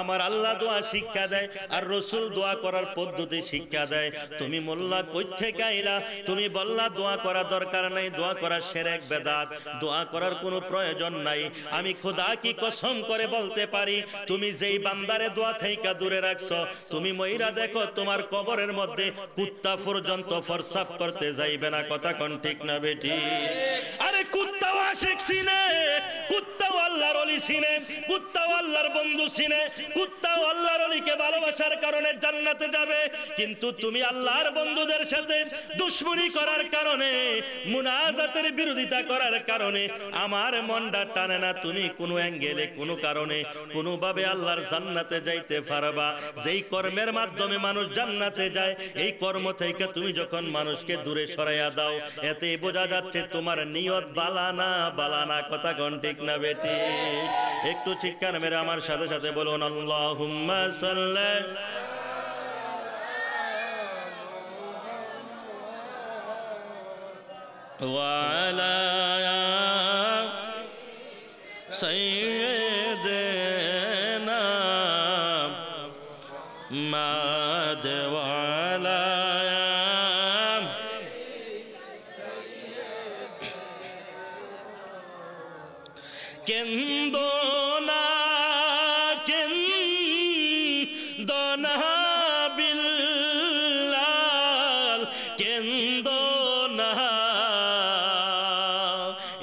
A: আমার আল্লাহ দোয়া শিক্ষা দেয় আর রাসূল দোয়া করার পদ্ধতি শিক্ষা দেয়। তুমি মোল্লা কই থেকে আইলা, তুমি বললা দোয়া করা দরকার নাই, দোয়া করা শিরক বেদাত, দোয়া করার কোনো প্রয়োজন নাই। আমি খোদা কি কসম করে বলতে পারি, তুমি যেই বান্দারে দোয়া থেকে দূরে রাখছো, তুমি মইরা দেখো তোমার কবরের মধ্যে কুত্তা পর্যন্ত ফরসাফ করতে যাইবে না। কথা কোন ঠিক না বেটি? আরে কুত্তাও আশিক চিনে, কুত্তাও আল্লাহর ওলি চিনে, কুত্তাও আল্লাহর বন্ধু চিনে, কুত্তাও আল্লাহর ওলিকে ভালোবাসার কারণে জান্নাতে যাবে। কিন্তু তুমি আল্লাহর বন্ধুদের সাথে দুশমনি করার কারণে, মুনাজাতের বিরোধিতা করার কারণে আমার মনটা টানে না। তুমি কোনো অ্যাঙ্গেলে, কোনো কারণে, কোনোভাবে আল্লাহর জান্নাতে যাইতে পারবা। যেই কর্মের মাধ্যমে মানুষ জান্নাতে যায়, এই কর্ম থেকে তুমি যখন মানুষকে দূরে সরাইয়া দাও, এতে বোঝা যাচ্ছে তোমার নিয়ত বালানা বালানা। কথা কোন ঠিক না বেটি? একটু চিৎকার মেরে আমার সাথে সাথে বলুন আল্লাহুম্মা সাল্লি ওয়া আলা সাইয়্যিদিনা মুহাম্মাদ ওয়া আলা কেন্দনা কেন্দনা বিল্লাল, কেন্দনা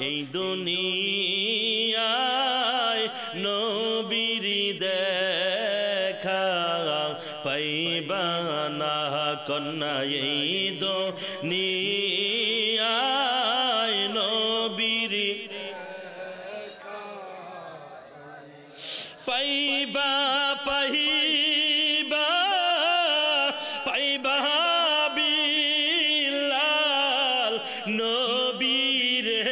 A: এই দুনিয়ায় নবীর দেখা পাইবা না কন্যা। এই দুনিয়ায় নবীর পাইবা পাইবা পাইবা বিল্লাল নবীরে,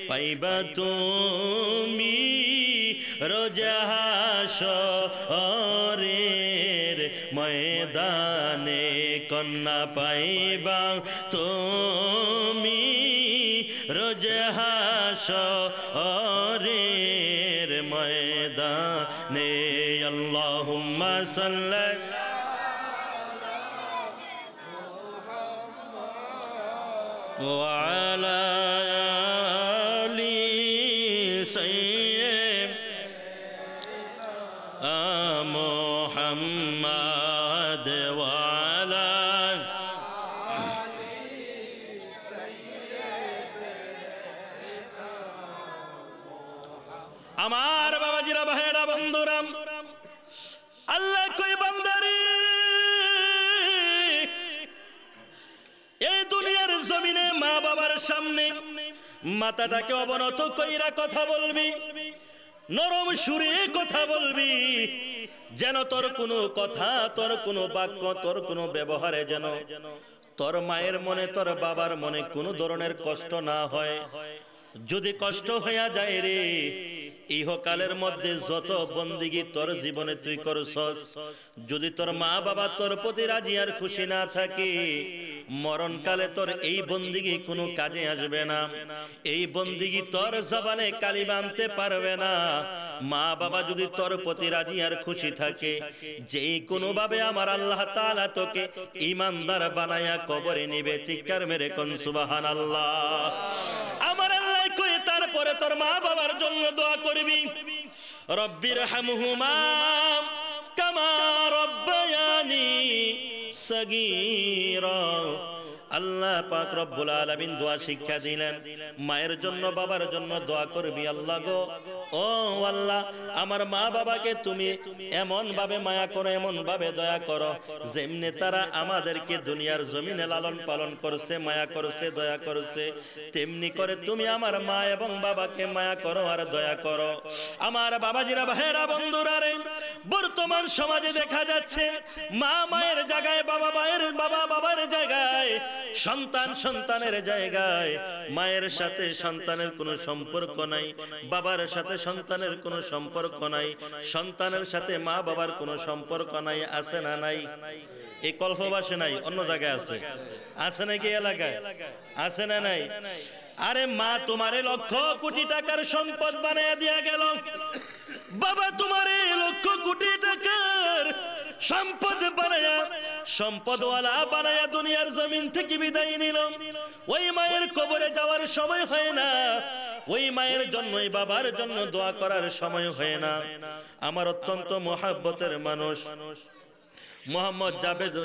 A: পাইবা তুমি রোজা হাশরের ময়দানে কন্যা। পাইবা তুমি রোজা হাশরের ময়দানে। আল্লাহুম্মা সাল্লি ওয়া আলা আলি সাইয়্যিদিনা মুহাম্মাদ ওয়া আলা আমার বাবাজিরা, ভাইরা, বন্ধুরা, আল্লাহ কই বান্দারে এই দুনিয়ার জমিনে মা বাবার সামনে মাথাটাকে অবনত কইরা কথা বলবি, নরম সুরে কথা বলবি, যেন তোর কোনো কথা, তোর কোনো বাক্য, তোর কোনো ব্যবহারে যেন তোর মায়ের মনে, তোর বাবার মনে কোনো ধরনের কষ্ট না হয়। যদি কষ্ট হইয়া যায় রে, ইহকালের মধ্যে যত বন্দিগি তোর জীবনে তুই করছস, যদি তোর মা বাবা তোর প্রতি রাজি আর খুশি না থাকে, মরণকালে তোর এই বন্দিগি কোনো কাজে আসবে না। এই বন্দিগি তোর জবানে কালিমা আনতে পারবে না। মা বাবা যদি তোর প্রতি রাজি আর খুশি থাকে, যেই কোনো ভাবে আমার আল্লাহ তাআলা তোকে ঈমানদার বানায়া কবরে নিবে। চিৎকার মেরে কোন সুবহানাল্লাহ। আমার আল্লাহ কই তারপরে তোর মা বাবার জন্য দোয়া করবি, রব্বির হামহুমা কামা রব্বায়ানি সগীরা। আল্লাহ পাক রব্বুল আলামিন দোয়া শিক্ষা দিলেন, মায়ের জন্য বাবার জন্য দোয়া করবি। আল্লাহ গো, ও আল্লাহ, আমার মা বাবাকে তুমি এমন ভাবে মায়া করো, এমন ভাবে দয়া করো, যেমনি তারা আমাদেরকে দুনিয়ার জমিনে লালন পালন করছে, মায়া করছে, দয়া করছে, তেমনি করে তুমি আমার মা এবং বাবাকে মায়া করো আর দয়া করো। আমার বাবাজিরা, ভাইরা, বন্ধুরা রে, বর্তমান সমাজে দেখা যাচ্ছে মা মায়ের জায়গায়, বাবা বাবার জায়গায়, সন্তান সন্তানের জায়গায়। মায়ের সাথে সন্তানের কোনো সম্পর্ক নাই, বাবার সাথে সন্তানের কোনো সম্পর্ক নাই, সন্তানের সাথে মা বাবার কোনো সম্পর্ক নাই। আছে না নাই? এই কল্পবাসে নাই, অন্য জায়গায় আছে, আছে নাকি এলাকায়? আছে না নাই? আরে মা তোমারে লক্ষ কোটি টাকার সম্পদ বানায়া দিয়া গেল, বাবা তোমারে লক্ষ কোটি টাকার সম্পদ বানায়া সম্পদওয়ালা বানায়া দুনিয়ার জমিন থেকে বিদায় নিল। ওই মায়ের কবরে যাওয়ার সময় হয় না, ওই মায়ের জন্য ওই বাবার জন্য দোয়া করার সময় হয় না। আমার অত্যন্ত মহাব্বতের মানুষ মোহাম্মদ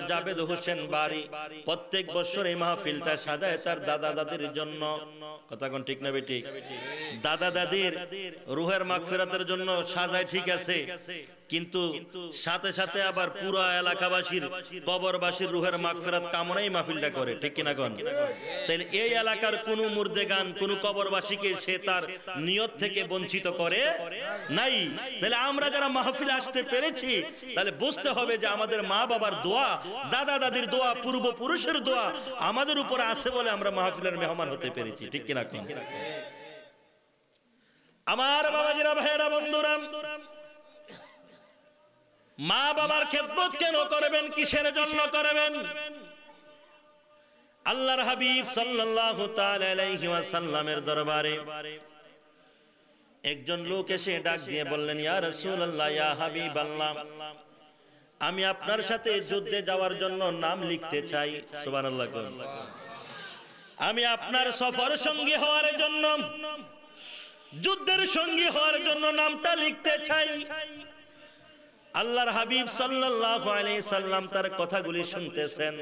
A: জাবেদ হোসেন বাড়ি প্রত্যেক বছর এই মাহফিলটা সাজায় তার দাদা দাদির জন্য। কথা কোন ঠিক না বেটি? দাদা দাদির রুহের মাগফিরাতের জন্য সাজায়, ঠিক আছে, কিন্তু সাথে সাথে আবার পুরো এলাকাবাসীর কবরবাসীর রুহের মাগফিরাত কামনাই মাহফিলটা করে, ঠিক কিনা কোন? তাহলে এই এলাকার কোন মুর্দেগান কোন কবরবাসীকে সে তার নিয়ত থেকে বঞ্চিত করে নাই। তাহলে আমরা যারা মাহফিল আসতে পেরেছি তাহলে বুঝতে হবে যে আমাদের মা বাবার দোয়া, দাদা দাদির দোয়া, পূর্বপুরুষের দোয়া আমাদের উপরে আছে বলে আমরা মাহফিলের মেহমান হতে পেরেছি, ঠিক কিনা? আমার বাবাজিরা, ভাইয়েরা, বন্ধুরা, মা বাবার খেদমত কেন করবেন, কিসের জন্য করবেন? আল্লাহর হাবিব সাল্লাল্লাহু তাআলা আলাইহি ওয়াসাল্লামের দরবারে একজন লোক এসে ডাক দিয়ে বললেন, ইয়া রাসূলুল্লাহ, ইয়া হাবিবাল্লাহ, আমি আপনার সাথে যুদ্ধে যাওয়ার জন্য নাম লিখতে চাই। সুবহানাল্লাহ। আমি আপনার সফর সঙ্গী হওয়ার জন্য, যুদ্ধের সঙ্গী হওয়ার জন্য নামটা লিখতে চাই। আল্লাহর হাবিব সাল্লাল্লাহু আলাইহি সাল্লাম তার কথাগুলি শুনতেছেন।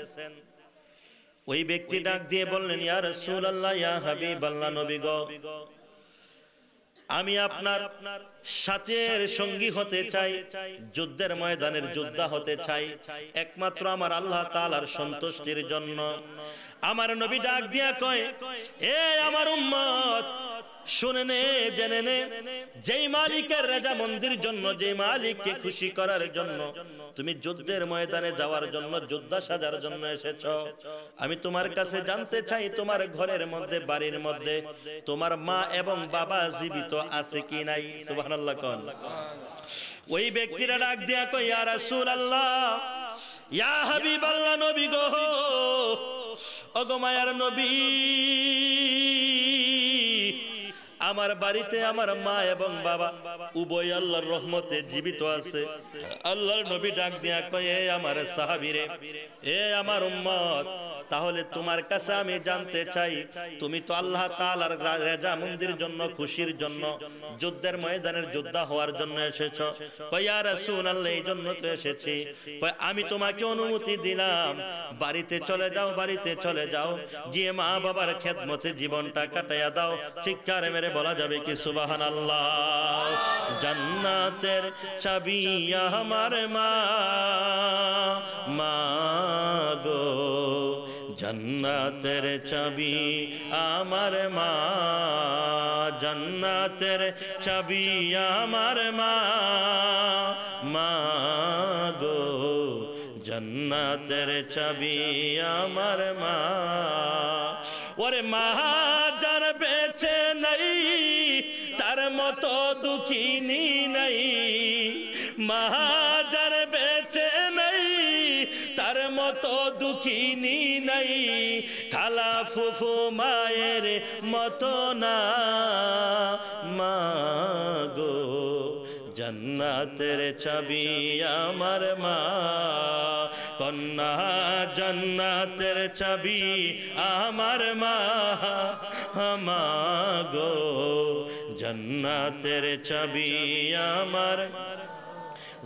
A: ওই ব্যক্তি ডাক দিয়ে বললেন, ইয়া রাসূলুল্লাহ, ইয়া হাবিবাল্লাহ, নবী গো, আমি আপনার সাথের সঙ্গী হতে চাই, যুদ্ধের ময়দানের যোদ্ধা হতে চাই, একমাত্র আমার আল্লাহ তাআলার সন্তুষ্টির জন্য। আমার নবী ডাক দিয়া কয়, এ আমার উম্মত, শুনে নে, জেনে নে, যেই মালিকের রাজা মন্দির জন্য, যে মালিককে খুশি করার জন্য তুমি যুদ্ধের ময়দানে যাওয়ার জন্য, যোদ্ধা সাজার জন্য এসেছ, আমি তোমার কাছে জানতে চাই তোমার ঘরের মধ্যে, বাড়ির মধ্যে তোমার মা এবং বাবা জীবিত আছে কি নাই। সুবহানাল্লাহ। কোন ওই ব্যক্তিরা ডাক দিয়া কয়, ইয়া রাসূলুল্লাহ, ইয়া হাবিবাল্লাহ, নবী গো, ওগো মায়ার নবী, আমার বাড়িতে আমার মা এবং বাবা উভয় আল্লাহর রহমতে জীবিত আছে। আল্লাহর নবী ডাক দিয়া কয়, এ আমার সাহাবীরে, এ আমার উম্মত, তাহলে তোমার কাছে আমি জানতে চাই, তুমি তো আল্লাহ তাআলার রাজা মন্দির জন্য, খুশির জন্য, যুদ্ধের ময়দানের যোদ্ধা হওয়ার জন্য এসেছো। কয়, ইয়া রাসূলুল্লাহ, এই জন্য তো এসেছি। কয়, আমি তোমাকে অনুমতি দিলাম, বাড়িতে চলে যাও, বাড়িতে চলে যাও, গিয়ে মা বাবার খেদমতে জীবনটা কাটাইয়া দাও। চিৎকার মেরে বলা যাবে কি সুবহানাল্লাহ? জান্নাতের চাবি আমার মা, মা গো, জান্নাতের চাবি আমার মা, জান্নাতের চাবি আমার মা, মা গো, জান্নাতের চাবি আমার মা। ওরে মা যার বেঁচে নাই তার মতো দুঃখিনী নাই, মা যার বেঁচে নাই তার মতো দুঃখিনী নাই, খালা ফুফু মায়ের মতো না, মা গো, জান্নাতের চাবি আমার মা, কন্যা জান্নাতের চাবি আমার মা, মা গো, জান্নাতের চাবি আমার।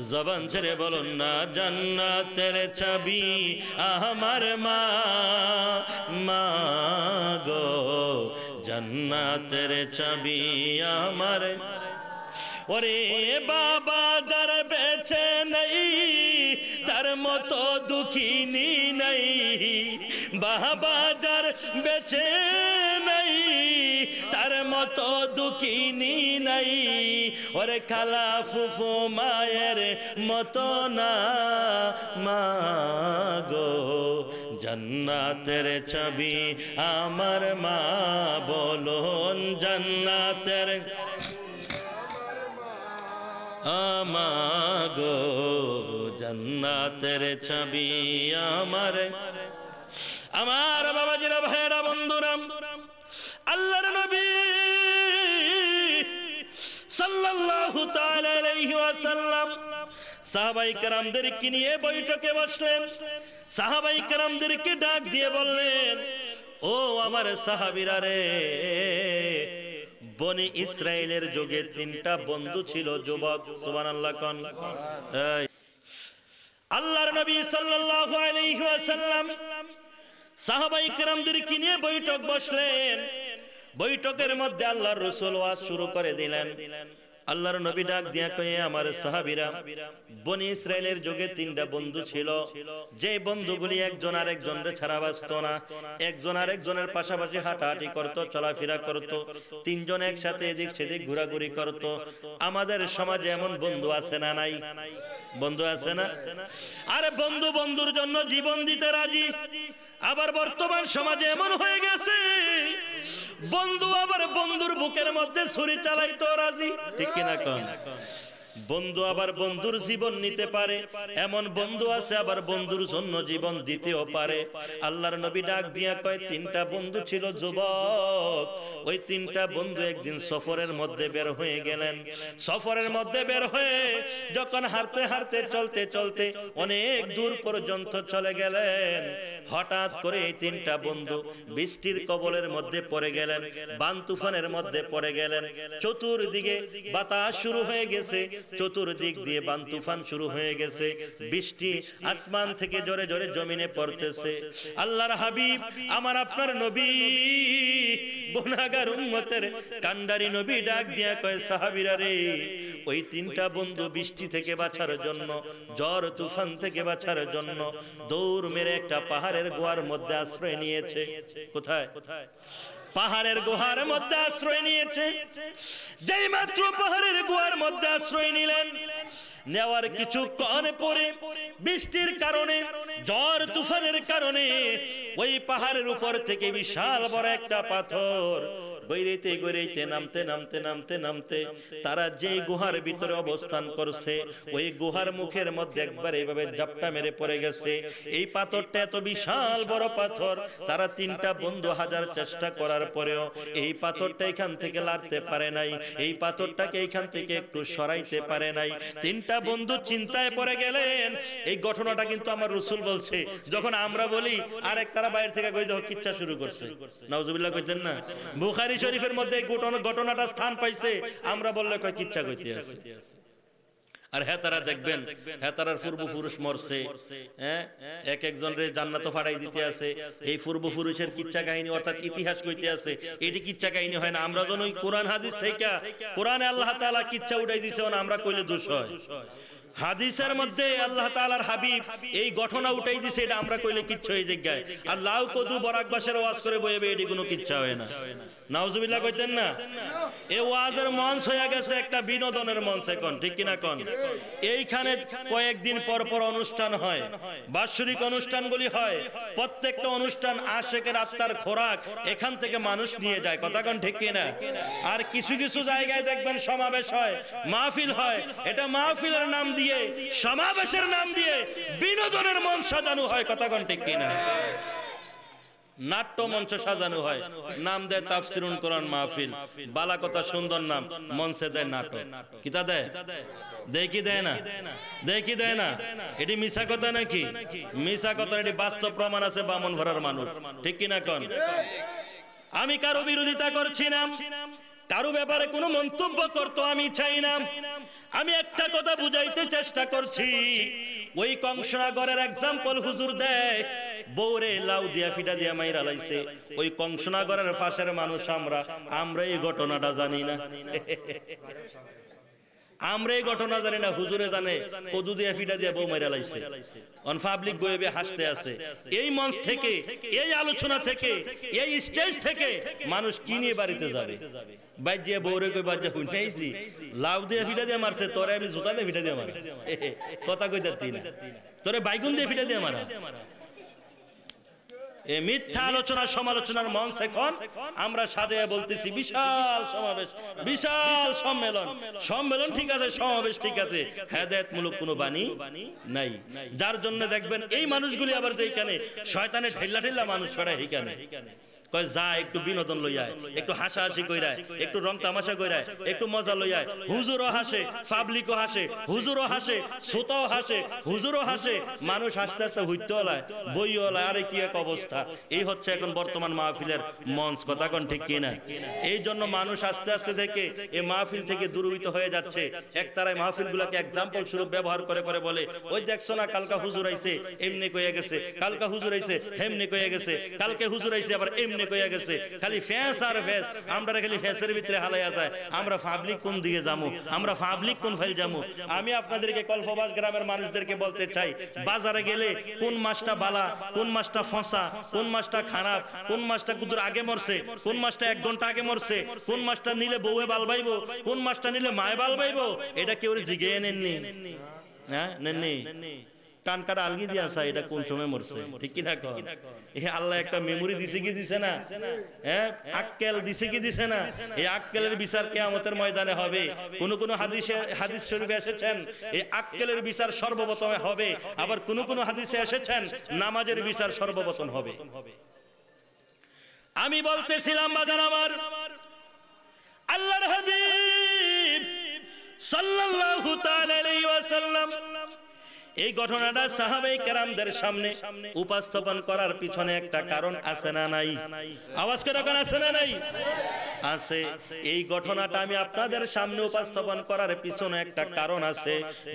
A: জবান ছেড়ে বলুন না, জান্নাতের চাবি আমার মা, মা গো, জান্নাতের চাবি আমার। ওরে বাবা যার বেঁচে নাই তার মতো দুঃখিনী নাই, বাবা যার বেঁচে নাই তার মতো দুঃখিনী নাই, ওরে খালা ফুফু মায়ের মতো না, মা গো, জান্নাতের চাবি আমার মা। বলুন জান্নাতের আমা গো, জান্নাতের চাবি আমার। আমার বাবাজিরা, ভাইয়েরা, বন্ধুরা, আল্লাহর নবী সাল্লাল্লাহু তাআলা আলাইহি ওয়াসাল্লাম সাহাবায়ে কেরামদেরকে নিয়ে বৈঠকে বসলেন। সাহাবায়ে কেরামদেরকে ডাক দিয়ে বললেন, ও আমার সাহাবীরা রে, বনি ইসরাইলের যুগে 3টা বন্ধু ছিল যুবক। সুবহানাল্লাহ কোন। আল্লাহর নবী সাল্লাল্লাহু আলাইহি ওয়াসাল্লাম সাহাবায়ে কেরামদেরকে নিয়ে বৈঠক বসলেন। বৈঠকের মধ্যে আল্লাহর রাসূল ওয়াজ শুরু করে দিলেন। আল্লাহর নবী ডাক দিয়া কয়ে, আমার সাহাবীরা, বনি ইসরাইলের যুগে 3টা বন্ধু ছিল, যে বন্ধুগুলি একজন আরেকজনের ছাড়া বাঁচত না, একজন আরেকজনের পাশাপাশি হাঁটাহাঁটি করত, চলাফেরা করত, 3 জন একসাথে এদিক সেদিক ঘোরাঘুরি করত। আমাদের সমাজে এমন বন্ধু আছে না নাই? বন্ধু আছে না? আরে বন্ধু বন্ধুর জন্য জীবন দিতে রাজি। আবার বর্তমান সমাজে এমন হয়ে গেছে, বন্ধু আবার বন্ধুর বুকের মধ্যে ছুরি চালাইতে রাজি। ঠিক কিনা কোন? বন্ধু আবার বন্ধুর জীবন নিতে পারে, এমন বন্ধু আছে আবার বন্ধুর জন্য জীবন দিতেও পারে। আল্লাহর নবী ডাক দিয়া কয়, 3টা বন্ধু ছিল যুবক। ওই 3টা বন্ধু একদিন সফরের মধ্যে বের হয়ে গেলেন। সফরের মধ্যে বের হয়ে যখন হাঁটতে হাঁটতে চলতে চলতে অনেক দূর পর্যন্ত চলে গেলেন, হঠাৎ করে এই 3টা বন্ধু বৃষ্টির কবলের মধ্যে পড়ে গেলেন, বান তুফানের মধ্যে পড়ে গেলেন। চতুর্দিকে বাতাস শুরু হয়ে গেছে, চতুর্দিক দিয়ে বান তুফান শুরু হয়ে গেছে, বৃষ্টি আসমান থেকে জোরে জোরে জমিনে পড়তেছে। আল্লাহর হাবিব, আমার আপনার নবী, গুনাহগার উম্মতের কান্ডারি নবী ডাক দিয়া কয়, সাহাবীরা রে, ওই 3টা বন্ধু বৃষ্টি থেকে বাঁচার জন্য, ঝড় তুফান থেকে বাঁচার জন্য দৌড় মেরে একটা পাহাড়ের গুহার মধ্যে আশ্রয় নিয়েছে। কোথায়? পাহাড়ের গুহার মধ্যে আশ্রয় নিয়েছে। যেই মাত্র পাহাড়ের গুহার মধ্যে আশ্রয় নিলেন, নেওয়ার কিছুক্ষণ পরে বৃষ্টির কারণে, ঝড় তুফানের কারণে ওই পাহাড়ের উপর থেকে বিশাল বড় একটা পাথর গইরাইতে গইরাইতে নামতে নামতে নামতে নামতে তারা যে গুহার ভিতরে অবস্থান করছে, ওই গুহার মুখের মধ্যে একবার এইভাবে জাপটা মেরে পড়ে গেছে। এই পাথরটা এত বিশাল বড় পাথর, তারা 3টা বন্ধু হাজার চেষ্টা করার পরেও এই পাথরটা এখান থেকে লাড়তে পারে নাই, এই পাথরটাকে এখান থেকে একটু সরাইতে পারে নাই। 3টা বন্ধু চিন্তায় পড়ে গেলেন। এই ঘটনাটা কিন্তু আমার রাসূল বলছে, যখন আমরা বলি আরেক তারা বাইরে থেকে কই দেখো কিচ্ছা শুরু করছে। নাউজুবিল্লাহ কইতেন না? বুখারী শরীফের মধ্যে এই ঘটনাটা স্থান পাইছে, আমরা বললে কয় কিচ্ছা কইতে আছে। আর হ্যাঁ তারা দেখবেন, হ্যাঁ তারার পূর্বপুরুষ মরছে, হ্যাঁ এক একজনের জান্নাত ফাড়াই দিতে আছে, এই পূর্বপুরুষের কিচ্ছা কাহিনী অর্থাৎ ইতিহাস কইতে আছে। এটি কিচ্ছা কাহিনী হয় না। আমরা যখন ওই কোরআন হাদিস থেকে, কোরআনে আল্লাহ তাআলা কিচ্ছা উঠাই দিছে, আমরা কইলে দোষ হয়। হাদিসের মধ্যে আল্লাহ তাআলার হাবিব এই ঘটনা উঠাই দিছে, এটা আমরা কইলে কিচ্ছা হয়ে যায়। আর লাউ কদু বরাকবাসের ওয়াজ করে বইবে, এটি কোনো কিচ্ছা হয় না। নাউজুবিল্লাহ কইতেন না? এই ওয়াজের মঞ্চ হয়ে গেছে একটা বিনোদনের মঞ্চ এখন। ঠিক কিনা কোন? এইখানে কয়েকদিন পর পর অনুষ্ঠান হয়, বাৎসরিক অনুষ্ঠানগুলি হয়। প্রত্যেকটা অনুষ্ঠান আশিকের আত্মার খোরাক, এখান থেকে মানুষ নিয়ে যায়। কথা কোন ঠিক কিনা? আর কিছু কিছু জায়গায় দেখবেন সমাবেশ হয়, মাহফিল হয়। এটা মাহফিলের নাম দিয়ে, সমাবেশের নাম দিয়ে বিনোদনের মঞ্চ সাজানো হয়। কথা কোন ঠিক কিনা? নাট্য মঞ্চ সাজানো হয়, নাম দেয় তাফসিরুল কোরআন মাহফিল। বালা কথা, সুন্দর নাম, মঞ্চে দেয় নাটক। কিতা দেয়? দেখি দেয় না? দেখি দেয় না? এটি মিছা কথা নাকি? মিছা কথা, এটি বাস্তব প্রমাণ আছে বামন ভরার মানুষ। ঠিক কিনা কোন? আমি কারো বিরোধিতা করছি না, কারো ব্যাপারে কোনো মন্তব্য করতে আমি চাই না। আমি একটা কথা বুঝাইতে চেষ্টা করছি। ওই কংসনগরের এক্সাম্পল হুজুর দেয়, বউরে লাউ দিয়া ফিটা দিয়া মাইরা লাইছে। ওই কংসনগরের পাশের মানুষ আমরা এই ঘটনাটা জানি না। আমরা এই ঘটনা জানি না, হুজুরে জানে কদু দিয়া ফিটা দিয়া বউ মাইরা লাইছে। অন পাবলিক বইবে হাসতে আছে। এই মঞ্চ থেকে, এই আলোচনা থেকে, এই স্টেজ থেকে মানুষ কি নিয়ে বাড়িতে যাবে? বাজ্যে বউরে কই বাজ্যে হুইনাইছি, লাউ দিয়া ফিটা দিয়া মারছে, তোরে আমি জুতা দিয়ে ফিটা দিয়া মারা। কথা কইতাতি না, তোরে বাইগুন দিয়ে ফিটা দিয়া মারা। এই মিথ্যা আলোচনা সমালোচনার মঞ্চ এখন আমরা সাজাইয়া বলতেছি বিশাল সমাবেশ, বিশাল সম্মেলন। সম্মেলন ঠিক আছে, সমাবেশ ঠিক আছে, হেদায়েতমূলক কোনো বাণী নাই। যার জন্য দেখবেন এই মানুষগুলি আবার যেখানে শয়তানের ঠেল্লা ঠেল্লা মানুষ ছড়ায়, এইখানে কয় যা একটু বিনোদন লইয়ায়, একটু হাসাহাসি কইরায়, একটু রং তামাশা কইরায়, একটু মজা লইয়ায়। হুজুরও হাসে, পাবলিকও হাসে, হুজুরও হাসে, শ্রোতাও হাসে, হুজুরও হাসে, মানুষ হাসতে হাসতে হইতেও লায়, বইও লায়। আরে কি এক অবস্থা! এই হচ্ছে এখন বর্তমান মাহফিলের মঞ্চ, কথা কোন ঠিক কিনা? এই জন্য মানুষ আস্তে আস্তে থেকে এই মাহফিল থেকে দূরীভূত হয়ে যাচ্ছে। একতারায় মাহফিল গুলাকে এক্সাম্পল স্বরূপ ব্যবহার করে করে বলে, ওই দেখছো না কালকা হুজুর আইছে এমনি কইয়া গেছে, কালকা হুজুর আইছে হেমনি কইয়া গেছে, কালকে হুজুর আইছে আবার এমনি কইয়া গেছে। খালি ফ্যাস আর ফ্যাস, আমরা খালি ফ্যাসের ভিতরে হালাইয়া যায়। আমরা পাবলিক কোন দিকে যাবো, আমরা পাবলিক কোন ফাইল যাবো? আমি আপনাদেরকে কল্পবাস গ্রামের মানুষদেরকে বলতে চাই, বাজারে গেলে কোন মাছটা বালা, কোন মাছটা ফসা, কোন মাছটা খারাপ, কোন মাছটা কুদুর আগে মরছে, কোন মাছটা 1 ঘন্টা আগে মরছে, কোন মাছটা নিলে বউয়ে বাল বাইবো, কোন মাছটা নিলে মায়ে বাল বাইবো, এটা কেউ জিগে নেননি। হ্যাঁ নেননি। কান কাটা আলগি দিয়ে আসা, এটা কোন সময় মরছে, ঠিক কি না? আল্লাহ একটা মেমোরি দিছে কি দিছে না? হ্যাঁ, আক্কেল দিছে কি দিছে না? এই আক্কেলের বিচার কিয়ামতের ময়দানে হবে। কোন কোন হাদিস শরীফে এসেছেন এই আক্কেলের বিচার সর্বপ্রথমে হবে, আবার কোন কোন হাদিসে এসেছেন নামাজের বিচার সর্বপ্রথম হবে। আমি বলতেছিলাম বাজার আমার আল্লাহর হাবিব সাল্লাল্লাহু তাআলা আলাইহি ওয়াসাল্লাম এই ঘটনাটা সাহাবায়ে কেরামদের সামনে উপস্থাপন করার পিছনে একটা কারণ আছে না নাই? আওয়াজ করে কোন আছে না নাই? আছে। এই ঘটনাটা আমি আপনাদের সামনে উপস্থাপন করার পিছনে একটা কারণ আছে।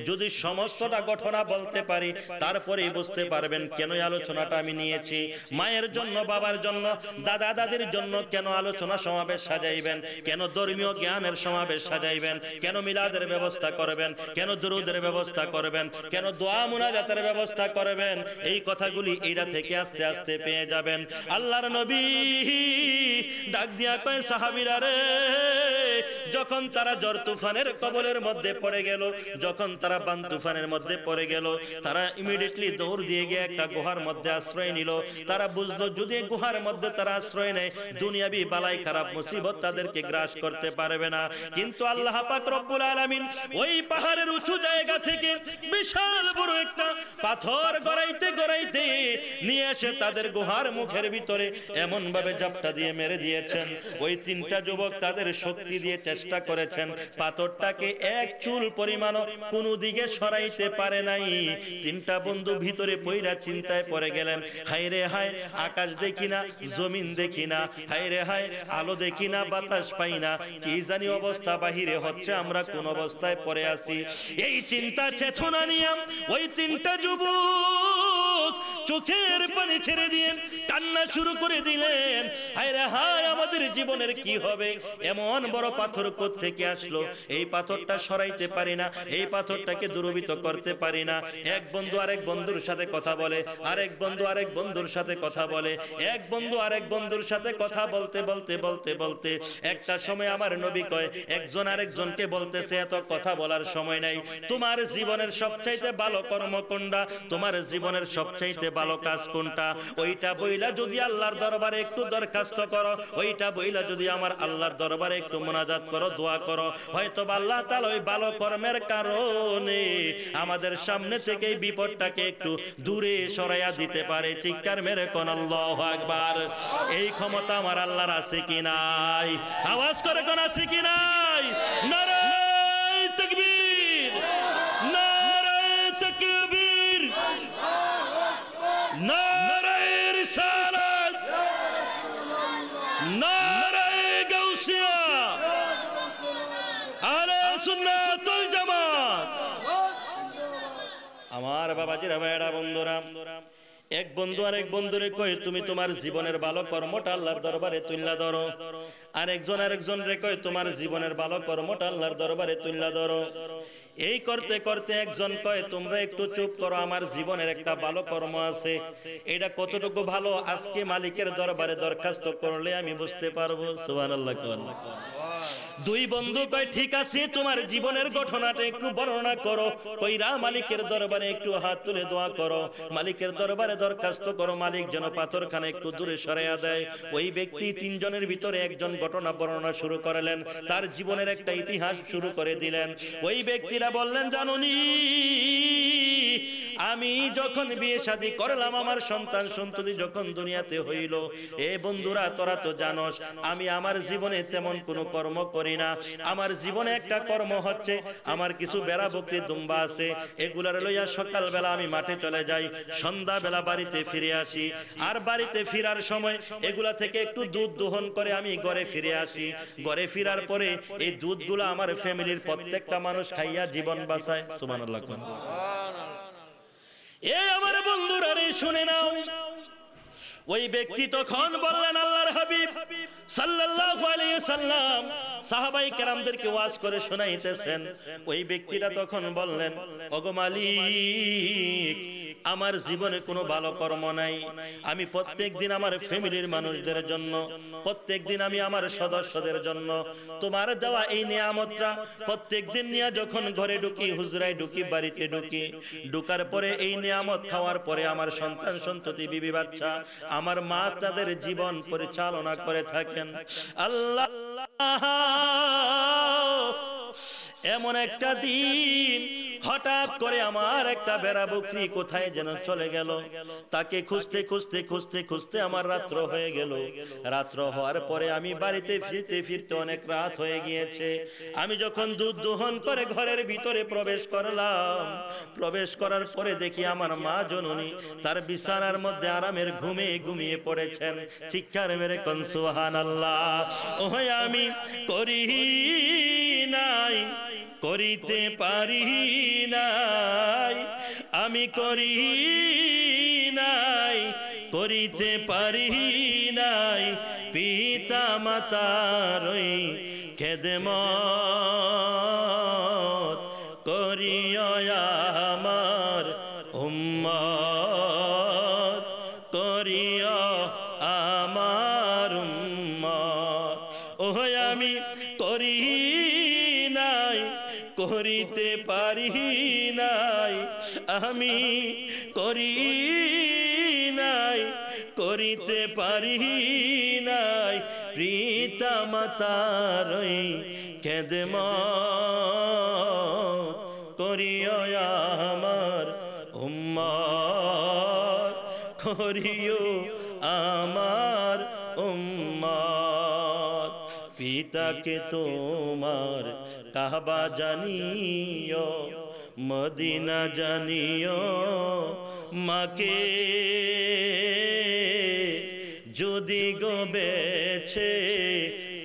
A: যদি সমস্তটা ঘটনা বলতে পারি তারপরেই বুঝতে পারবেন কেন এই আলোচনাটা আমি নিয়েছি। মায়ের জন্য, বাবার জন্য, দাদা দাদির জন্য কেন আলোচনা সমাবেশ সাজাইবেন, কেন ধর্মীয় জ্ঞানের সমাবেশ সাজাইবেন, কেন মিলাদের ব্যবস্থা করবেন, কেন দুরূদের ব্যবস্থা করবেন, কেন দোয়া মুনাজাতের ব্যবস্থা করবেন, এই কথাগুলি এইটা থেকে আস্তে আস্তে পেয়ে যাবেন। আল্লাহর নবী ডাক দিয়া কয়, সাহাবীরা রে, যখন তারা ঝড় তুফানের কবলের মধ্যে পড়ে গেল, যখন তারা বান তুফানের মধ্যে পড়ে গেল, তারা ইমিডিয়েটলি দৌড় দিয়ে গিয়ে একটা গুহার মধ্যে আশ্রয় নিল। তারা বুঝলো যদি গুহার মধ্যে তারা আশ্রয় নেয়, দুনিয়াবি বালাই খারাপ মুসিবত তাদেরকে গ্রাস করতে পারবে না। কিন্তু আল্লাহ পাক রব্বুল আলামিন ওই পাহাড়ের উঁচু জায়গা থেকে বিশাল বড় একটা পাথর গড়াইতে গড়াইতে নিয়ে এসে তাদের গুহার মুখের ভিতরে এমন ভাবে জাপটা দিয়ে মেরে দিয়েছেন, ওই 3টা যুবক তাদের শক্তি দিয়ে চেষ্টা করেছেন, পাথরটাকে এক চুল পরিমাণও কোনো দিকে সরাইতে পারে নাই। 3টা বন্ধু ভিতরে পইরা চিন্তায় পড়ে গেলেন, হায় রে হায়, আকাশ দেখি না, জমিন দেখি না, হায় রে হায়, আলো দেখি না, বাতাস পাই না, কি জানি অবস্থা বাহিরে হচ্ছে, আমরা কোন অবস্থায় পড়ে আছি। এই চিন্তা চেতনা নিয়ে ওই 3টা যুবক চোখের পানি ছেড়ে দিয়ে কান্না শুরু করে দিলেন, হায় রে হায়, আমাদের জীবনের কি হবে? এমন বড় পাথর কোত্থেকে আসলো? এই পাথরটা সরাইতে পারি না, এই পাথরটাকে দূরীভূত করতে পারি না। এক বন্ধু আরেক বন্ধুর সাথে কথা বলে, আরেক বন্ধু আরেক বন্ধুর সাথে কথা বলে, এক বন্ধু আরেক বন্ধুর সাথে কথা বলতে বলতে বলতে বলতে একটা সময় আমার নবী কয়, একজন আরেকজনকে বলতেছে, এত কথা বলার সময় নাই, তোমার জীবনের সবচাইতে ভালো কর্ম কোনটা, তোমার জীবনের সবচাইতে ভালো কাজ কোনটা, ওইটা বইলা যদি আল্লাহর দরবারে একটু দরখাস্ত করো, ওইটা বইলা যদি আমার আল্লাহর দরবারে একটু মুনাজাত করো, দোয়া করো, হয়তো আল্লাহ তাআলা ওই ভালো কর্মের কারণে আমাদের সামনে থেকে এই বিপদটাকে একটু দূরে সরাইয়া দিতে পারে। চিৎকার মেরে কোন আল্লাহু আকবার। এই ক্ষমতা আমার আল্লাহর আছে কি নাই? আওয়াজ করে কোন আছে কি নাই? নারায়ে তাকবীর, নারায়ে তাকবীর, নারায়ে রিসালাত, নারায়ে গাউসিয়া, আহলে সুন্নাত ওয়াল জামাত। আমার বাবাজিরা, ভাইরা, বন্ধুরা, এক বন্ধু আরেক বন্ধুরে কয়, তুমি তোমার জীবনের ভালো কর্মটা আল্লাহর দরবারে তুইলা ধরো। আরেকজন আরেকজনরে কয়, তোমার জীবনের ভালো কর্মটা আল্লাহর দরবারে তুইলা ধরো। এই করতে করতে একজন কয়, তোমরা একটু চুপ করো, আমার জীবনের একটা ভালো কর্ম আছে, এটা কতটুকু ভালো আজকে মালিকের দরবারে দরখাস্ত করলে আমি বুঝতে পারবো। সুবহানাল্লাহ। দুই বন্ধু কয়, ঠিক আছে, তোমার জীবনের ঘটনাটা একটু বর্ণনা করো। কইরা মালিকের দরবারে একটু হাত তুলে দোয়া করো, মালিকের দরবারে দরখাস্ত করো, মালিক যেন পাথরখানা একটু দূরে সরাইয়া দেয়। ওই ব্যক্তি 3 জনের ভিতরে একজন ঘটনা বর্ণনা শুরু করলেন, তার জীবনের একটা ইতিহাস শুরু করে দিলেন। ওই ব্যক্তিরা বললেন, জানুনি আমি যখন বিয়ে শাদী করলাম, আমার সন্তান সন্ততি যখন দুনিয়াতে হইল, এ বন্ধুরা তোরা তো জানোস আমি আমার জীবনে তেমন কোনো কর্ম করি না। আমার জীবনে একটা কর্ম হচ্ছে, আমার কিছু বেড়া বকরি দুম্বা আছে, এগুলার লইয়া সকালবেলা আমি মাঠে চলে যাই, সন্ধ্যাবেলা বাড়িতে ফিরে আসি। আর বাড়িতে ফিরার সময় এগুলা থেকে একটু দুধ দোহন করে আমি ঘরে ফিরে আসি। ঘরে ফিরার পরে এই দুধগুলো আমার ফ্যামিলির প্রত্যেকটা মানুষ খাইয়া জীবন বাঁচায়। সুবহানাল্লাহ। এই আমার বন্ধুরা রে শুনে নাও, ওই ব্যক্তি তখন বললেন আল্লাহর হাবিব সাল্লাল্লাহু আলাইহি সাল্লাম সাহাবাই কেরামদেরকে ওয়াজ করে শোনাইতেছেন। ওই ব্যক্তিরা তখন বললেন, ওগো মালিক, আমার জীবনে কোনো ভালো কর্ম নাই। আমি প্রত্যেকদিন আমার ফ্যামিলির মানুষদের জন্য, প্রত্যেকদিন আমি আমার সদস্যদের জন্য তোমার দেওয়া এই নিয়ামতটা প্রত্যেকদিন নিয়ে যখন ঘরে ঢুকি, হুজরায় ঢুকি, বাড়িতে ঢুকি, ঢুকার পরে এই নিয়ামত খাওয়ার পরে আমার সন্তান সন্ততি, বিবি বাচ্চা, আমার মা তাদের জীবন পরিচালনা করে থাকেন। আল্লাহ, এমন একটা দিন হঠাৎ করে আমার একটা বেড়া বকরি কোথায় যেন চলে গেল। তাকে খুঁজতে খুঁজতে খুঁজতে খুঁজতে আমার রাত্র হয়ে গেল। রাত্র হওয়ার পরে আমি বাড়িতে ফিরতে ফিরতে অনেক রাত হয়ে গিয়েছে। আমি যখন দুধ দোহন করে ঘরের ভিতরে প্রবেশ করলাম, প্রবেশ করার পরে দেখি আমার মা জননী তার বিছানার মধ্যে আরামের ঘুমে ঘুমিয়ে পড়েছেন। চিৎকার মেরে কোন সুবহানাল্লাহ। ওহে আমি করি নাই, করিতে পারি নাই, আমি করি নাই, করিতে পারি নাই, পিতা মাতার ওই খেদমত করিও আমার উম্মত, করিও আমার উম্মত। ওহে আমি করি নাই, করিতে পারি নাই, আমি করি নাই, করিতে পারি নাই, পিতা মাতার ওই খেদমত করিও আমার উম্মত, করিও আমার উম্মত। পিতাকে তোমার কাবা জানিও, মদিনা জানিও, মাকে যদি গো বেছে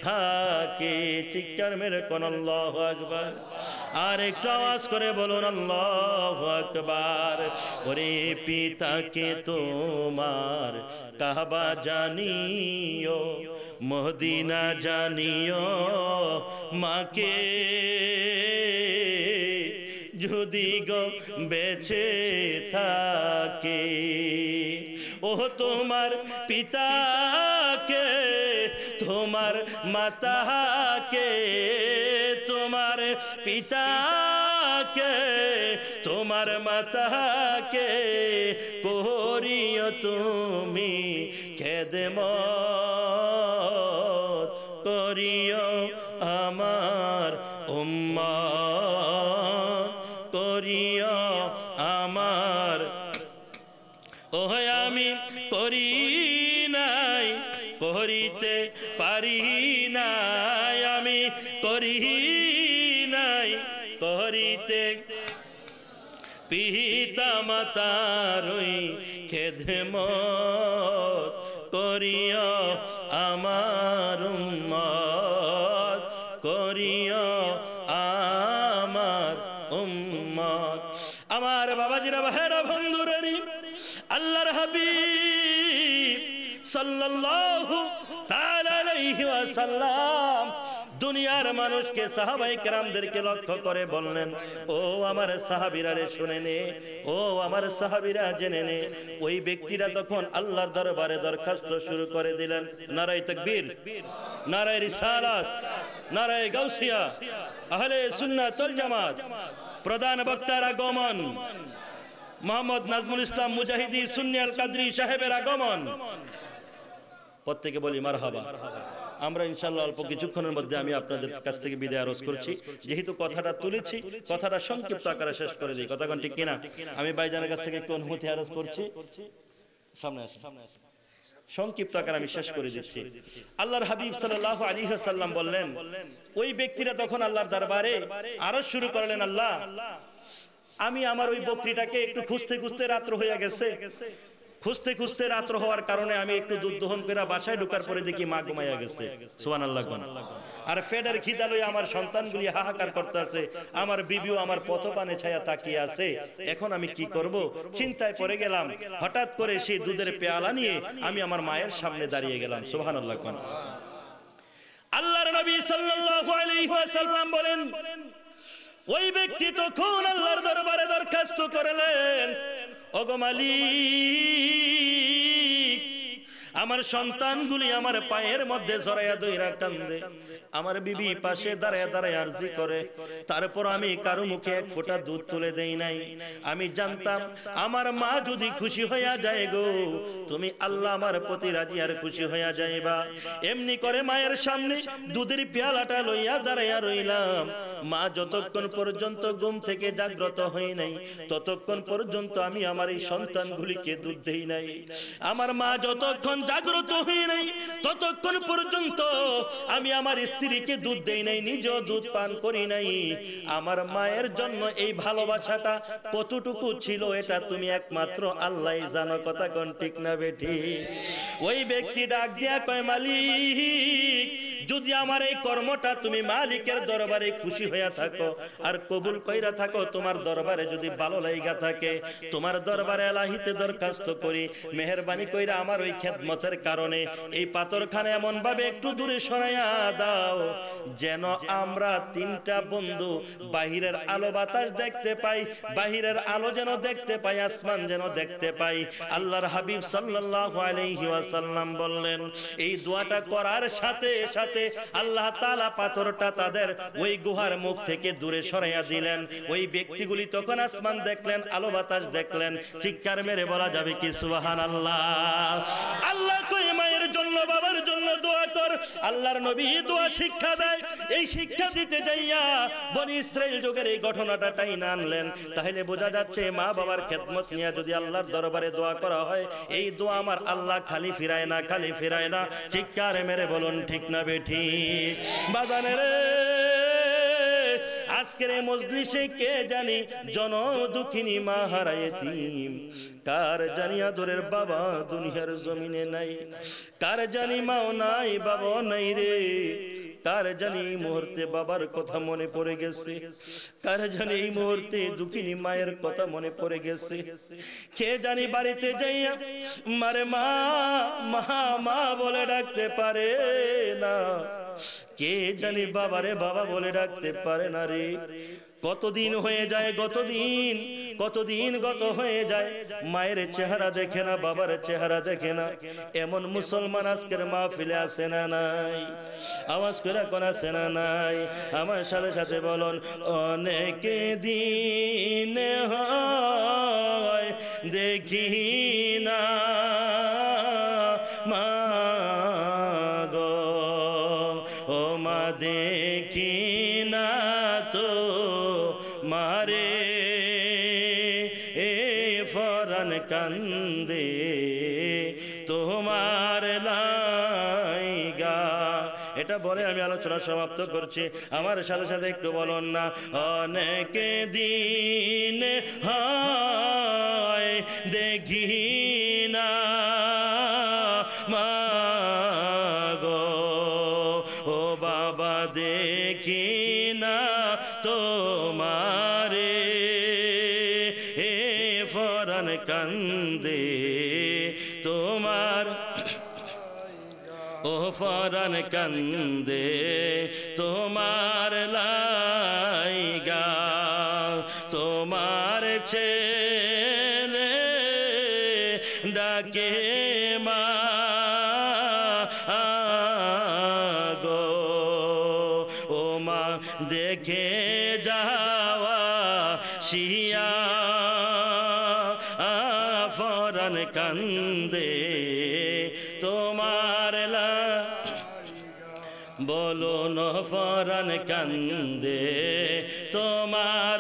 A: থাকে। চিৎকার মেরে কোন আল্লাহু আকবার। আর একটু আওয়াজ করে বলুন আল্লাহু আকবার। ওরে পিতাকে তোমার কাবা জানিও, মদিনা জানিও, মাকে যদি গো বেঁচে থাকে। ও তোমার পিতাকে, তোমার মাতাকে, তোমার পিতাকে, তোমার মাতাকে করিও তুমি খেদমত, করিও আমার উম্মত, করিও আমার। ওহে আমি করি নাই, করিতে পারি নাই, আমি করি নাই, করিতে পিতা মাতার ওই খেদমত করিও আমার উম্মত, করিও আমার উম্মত। আমার বাবাজিরা, ভাইরা, বন্ধুরানি, আল্লাহর হাবিব সাল্লাল্লাহু তাআলা আলাইহি ওয়াসাল্লাম দুনিয়ার মানুষকে, সাহাবায়ে কেরামদেরকে লক্ষ্য করে বললেন, ও আমার সাহাবীরা রে শুনে নে, ও আমার সাহাবীরা জেনে নে। ওই ব্যক্তিরা তখন আল্লাহর দরবারে দরখাস্ত শুরু করে দিলেন। নারায়ে তাকবীর, নারায়ে রিসালাত, নারায়ে গাউসিয়া, আহলে সুন্নাত ওয়াল জামাত। প্রধান বক্তার আগমন, মোহাম্মদ নাজমুল ইসলাম মুজাহিদি সুন্নি আল কাদরি সাহেবের আগমন। প্রত্যেকে বলি মারহাবা। আমরা ইনশাআল্লাহ অল্প কিছুক্ষণের মধ্যে আমি আপনাদের কাছ থেকে বিদায় আরজ করছি। যেহেতু কথাটা তুলেছি, কথাটা সংক্ষিপ্ত আকারে শেষ করে দিই। কথা কোন ঠিক কিনা? আমি ভাইজানের কাছ থেকে একটু অনুমতি আরজ করছি। সামনে আসেন। সংক্ষিপ্ত আকারে আমি শেষ করে দিচ্ছি। আল্লাহর হাবিব সাল্লাল্লাহু আলাইহি ওয়াসাল্লাম বললেন, ওই ব্যক্তিরা তখন আল্লাহর দরবারে আরজ শুরু করলেন, আল্লাহ আমি আমার ওই বকরিটাকে একটু খুঁজতে খুঁজতে রাত্র হয়ে গেছে, খুঁজতে খুঁজতে রাত্র হওয়ার কারণে আমি একটু দুধ দহন করে বাসায় ঢোকার পরে দেখি মা ঘুমাইয়া গেছে। সুবহানাল্লাহ। আর ফেডার খিদা লইয়া আমার সন্তানগুলি হাহাকার করতে আছে, আমার বিবিও আমার পথপানে ছায়া তাকিয়ে আছে। এখন আমি কি করব? চিন্তায় পড়ে গেলাম। হঠাৎ করে সেই দুধের পেয়ালা নিয়ে আমি আমার মায়ের সামনে দাঁড়িয়ে গেলাম। সুবহানাল্লাহ। আল্লাহর নবী সাল্লাল্লাহু আলাইহি ওয়াসাল্লাম বলেন, ওই ব্যক্তি তখন আল্লাহর দরবারে দরখাস্ত করলেন, ওগো মালিক, আমার সন্তানগুলি আমার পায়ের মধ্যে জড়াইয়া ধইরা কান্দে, আমার বিবি পাশে দাঁড়ায় দাঁড়ায় আরজি করে, তারপর আমি কারো মুখে এক ফোঁটা দুধ তুলে দেই নাই। আমি জানতাম আমার মা যদি খুশি হইয়া যায় গো, তুমি আল্লাহ আমার প্রতি রাজি আর খুশি হইয়া যাইবা। এমনি করে মায়ের সামনে দুধের পেয়ালাটা লইয়া দাঁড়াইয়া রইলাম। মা যতক্ষণ পর্যন্ত ঘুম থেকে জাগ্রত হই নাই, ততক্ষণ পর্যন্ত আমি আমার এই সন্তানগুলিকে দুধ দেই নাই। আমার মা যতক্ষণ জাগ্রত হই নাই, ততক্ষণ পর্যন্ত আমি আমার স্ত্রীকে দুধ দেই নাই, নিজেও দুধ পান করি নাই। আমার মায়ের জন্য এই ভালোবাসাটা কতটুকু ছিল, এটা তুমি একমাত্র আল্লাহই জানো। কথা কোন ঠিক না বেঠি? ওই ব্যক্তি ডাক দিয়া কয়, মালিক, যদি আমার এই কর্মটা তুমি মালিকের দরবারে খুশি হইয়া থাকো আর কবুল কইরা থাকো, তোমার দরবারে যদি ভালো লাগা থাকে, তোমার দরবারে আল্লাহিতে দরখাস্ত করি, মেহেরবানি কইরা আমার ওই খেদমতের কারণে এই পাথরখানা এমন ভাবে একটু দূরে সরাইয়া দাও, যেন আমরা তিনটা বন্ধু বাহিরের আলো বাতাস দেখতে পাই, বাহিরের আলো যেন দেখতে পাই, আসমান যেন দেখতে পাই। আল্লাহর হাবিব সাল্লাল্লাহু আলাইহি ওয়াসাল্লাম বললেন, এই দোয়াটা করার সাথে সাথে আল্লাহ তাআলা পাথরটা তাদের ওই গুহার মুখ থেকে দূরে সরাইয়া দিলেন। ওই ব্যক্তিগুলি তখন আসমান দেখলেন, আলো বাতাস দেখলেন। চিৎকার মেরে বলা যাবে কি সুবহানাল্লাহ? আল্লাহ কই মায়ের জন্য, বাবার জন্য দোয়া কর। আল্লাহর নবী দোয়া শিক্ষা দেয়। এই শিক্ষা দিতে যাইয়া বনি ইসরাইল যুগের এই ঘটনাটা টাইনা আনলেন। তাহলে বোঝা যাচ্ছে মা বাবার খেদমত নিয়ে যদি আল্লাহর দরবারে দোয়া করা হয়, এই দোয়া আমার আল্লাহ খালি ফিরায় না, খালি ফিরায় না। চিৎকার মেরে বলুন ঠিক না বেঠি? বাজানের আজকের এই মজলিসে কে জানি জন দুঃখিনী মা হারা এতিম, কার জানি আদরের বাবা দুনিয়ার জমিনে নাই, কার জানি মাও নাই, বাবা নাই রে, কার জানি এই মুহূর্তে বাবার কথা মনে পড়ে গেছে, কার জানি এই মুহূর্তে দুঃখিনী মায়ের কথা মনে পড়ে গেছে। কে জানি বাড়িতে যাইয়া মারে মা মা মা বলে ডাকতে পারে না, কে জানি বাবারে বাবা বলে ডাকতে পারে না রে। কতদিন হয়ে যায়, কতদিন গত হয়ে যায়, মায়ের চেহারা দেখে না, বাবার চেহারা দেখে না। এমন মুসলমান আজকের মাহফিলে আছে না নাই? আওয়াজ করে কোন আছে না নাই? আমার সাথে সাথে বলুন, অনেক দিন হয় দেখি না মা গো, ও মা দেখি না তো মারে, এ ফরান কান্দে তোমার লাইগা। এটা বলে আমি আলোচনা সমাপ্ত করছি। আমার সাথে সাথে একটু বলুন না, অনেক দিন হয় দেখি না মা গো, ও বাবা দেখি না তোমারে, এ ফরান কান্দে তোমার, ও ফরান কান্দে তোমার লাইগা, তোমার ছেলে ডাকে মা গো, ও মা দেখে যাওয়া শিয়া ফরান কান্দে তোমার বলুন ফরান কান্দে তোমার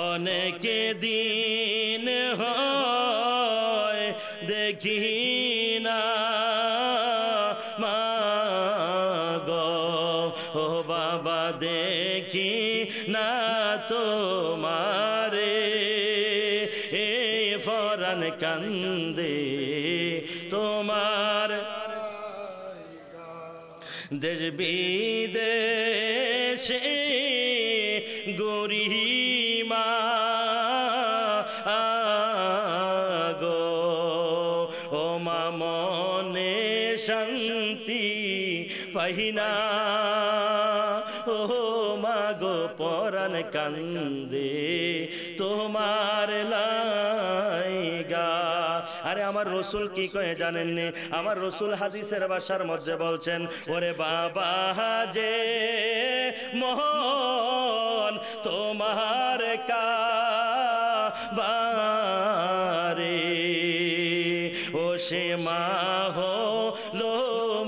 A: অনেক দিন হয় দেখি না মাগো ও বাবা দেখি না তোমারে এই ফরান কান্দে তোমার দেশ বিদেশে গরিমা গো ও মা মনে শান্তি পাইনা ও মা গো পরাণ কান্দে তোমার লাইগা। আরে আমার রসুল কি কয়ে জানেন নি? আমার রসুল হাদিসের ভাষার মধ্যে বলছেন, ওরে বাবা যে মোহন তোমার কাবারে ও সে মা হলো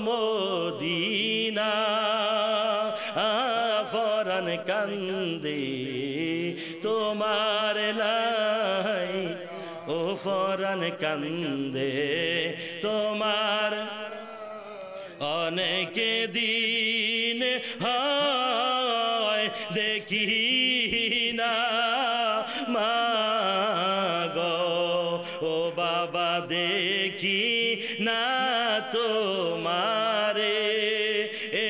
A: মদিনা ফরান কান্দে তোমার লাই ও ফরান কান্দে তোমার অনেক দিন হয় দেখি না মাগো ও বাবা দেখি না তোমারে এ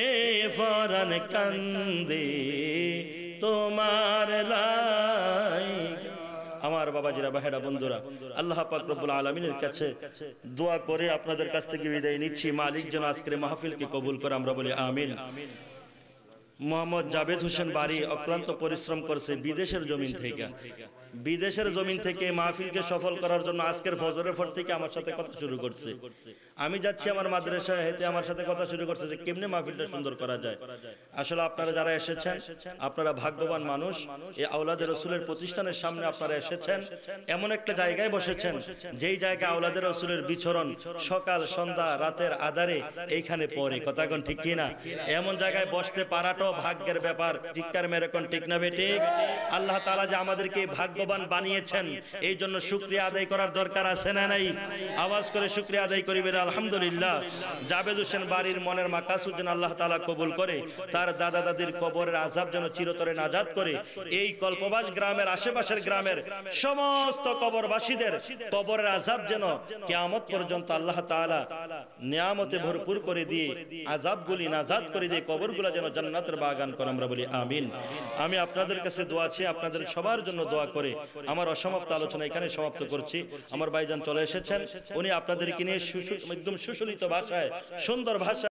A: ফরান কান্দে তোমার লাই। আমার বাবাজিরা বাহেরা বন্ধুরা, আল্লাহ পাক রব্বুল আলামিনের কাছে দোয়া করে আপনাদের কাছ থেকে বিদায় নিচ্ছি। মালিক যেন আজকের মাহফিলকে কবুল করে, আমরা বলি আমিন। মোহাম্মদ জাবেদ হোসেন বাড়ি অক্লান্ত পরিশ্রম করছে বিদেশের জমিন থেকে, বিদেশের জমিন থেকে মাহফিলকে সফল করার জন্য আজকের ফজরের পর থেকে আমার সাথে কথা শুরু করছে। আমি যাচ্ছি আমার মাদ্রাসায়, হেঁটে আমার সাথে কথা শুরু করছে যে কেমনে মাহফিলটা সুন্দর করা যায়। আসলে আপনারা যারা এসেছেন আপনারা ভাগ্যবান মানুষ। এই আওলাদের রসুলের প্রতিষ্ঠানের সামনে আপনারা এসেছেন, এমন একটা জায়গায় বসেছেন যেই জায়গায় আওলাদের রসুলের বিচরণ সকাল সন্ধ্যা রাতের আধারে এইখানে পড়ে। কথা কোন ঠিক কিনা? এমন জায়গায় বসতে পারাটাও ভাগ্যের ব্যাপার। টিক্কার মেরেকন ঠিক না বেঠিক? আল্লাহ তাআলা যে আমাদেরকে ভাগ্যবান বানিয়েছেন এই জন্য শুকরিয়া আদায় করার দরকার আছে না নাই? আওয়াজ করে শুকরিয়া আদায় করি বের আলহামদুলিল্লাহ। জাবেদ হোসেন বাড়ির মনের মাকাসুদ যেন আল্লাহ তাআলা কবুল করে, তার দাদা দাদির কবরের আযাব যেন চিরতরে নাজাত করে, এই কল্পবাস গ্রামের আশেপাশের গ্রামের সমস্ত কবরবাসীদের কবরের আযাব যেন কিয়ামত পর্যন্ত আল্লাহ তাআলা নিয়ামতে ভরপুর করে দিয়ে আযাবগুলি নাজাত করে দিয়ে কবরগুলো যেন জান্নাতের বাগান করে, আমরা বলি আমিন। আমি আপনাদের কাছে দোয়া চাই, আপনাদের সবার জন্য দোয়া করে আমার অসমাপ্ত আলোচনা এখানে সমাপ্ত করছি। আমার ভাইজান চলে এসেছেন, উনি আপনাদেরকে নিয়ে একদম সুশোভিত ভাষায় সুন্দর ভাষা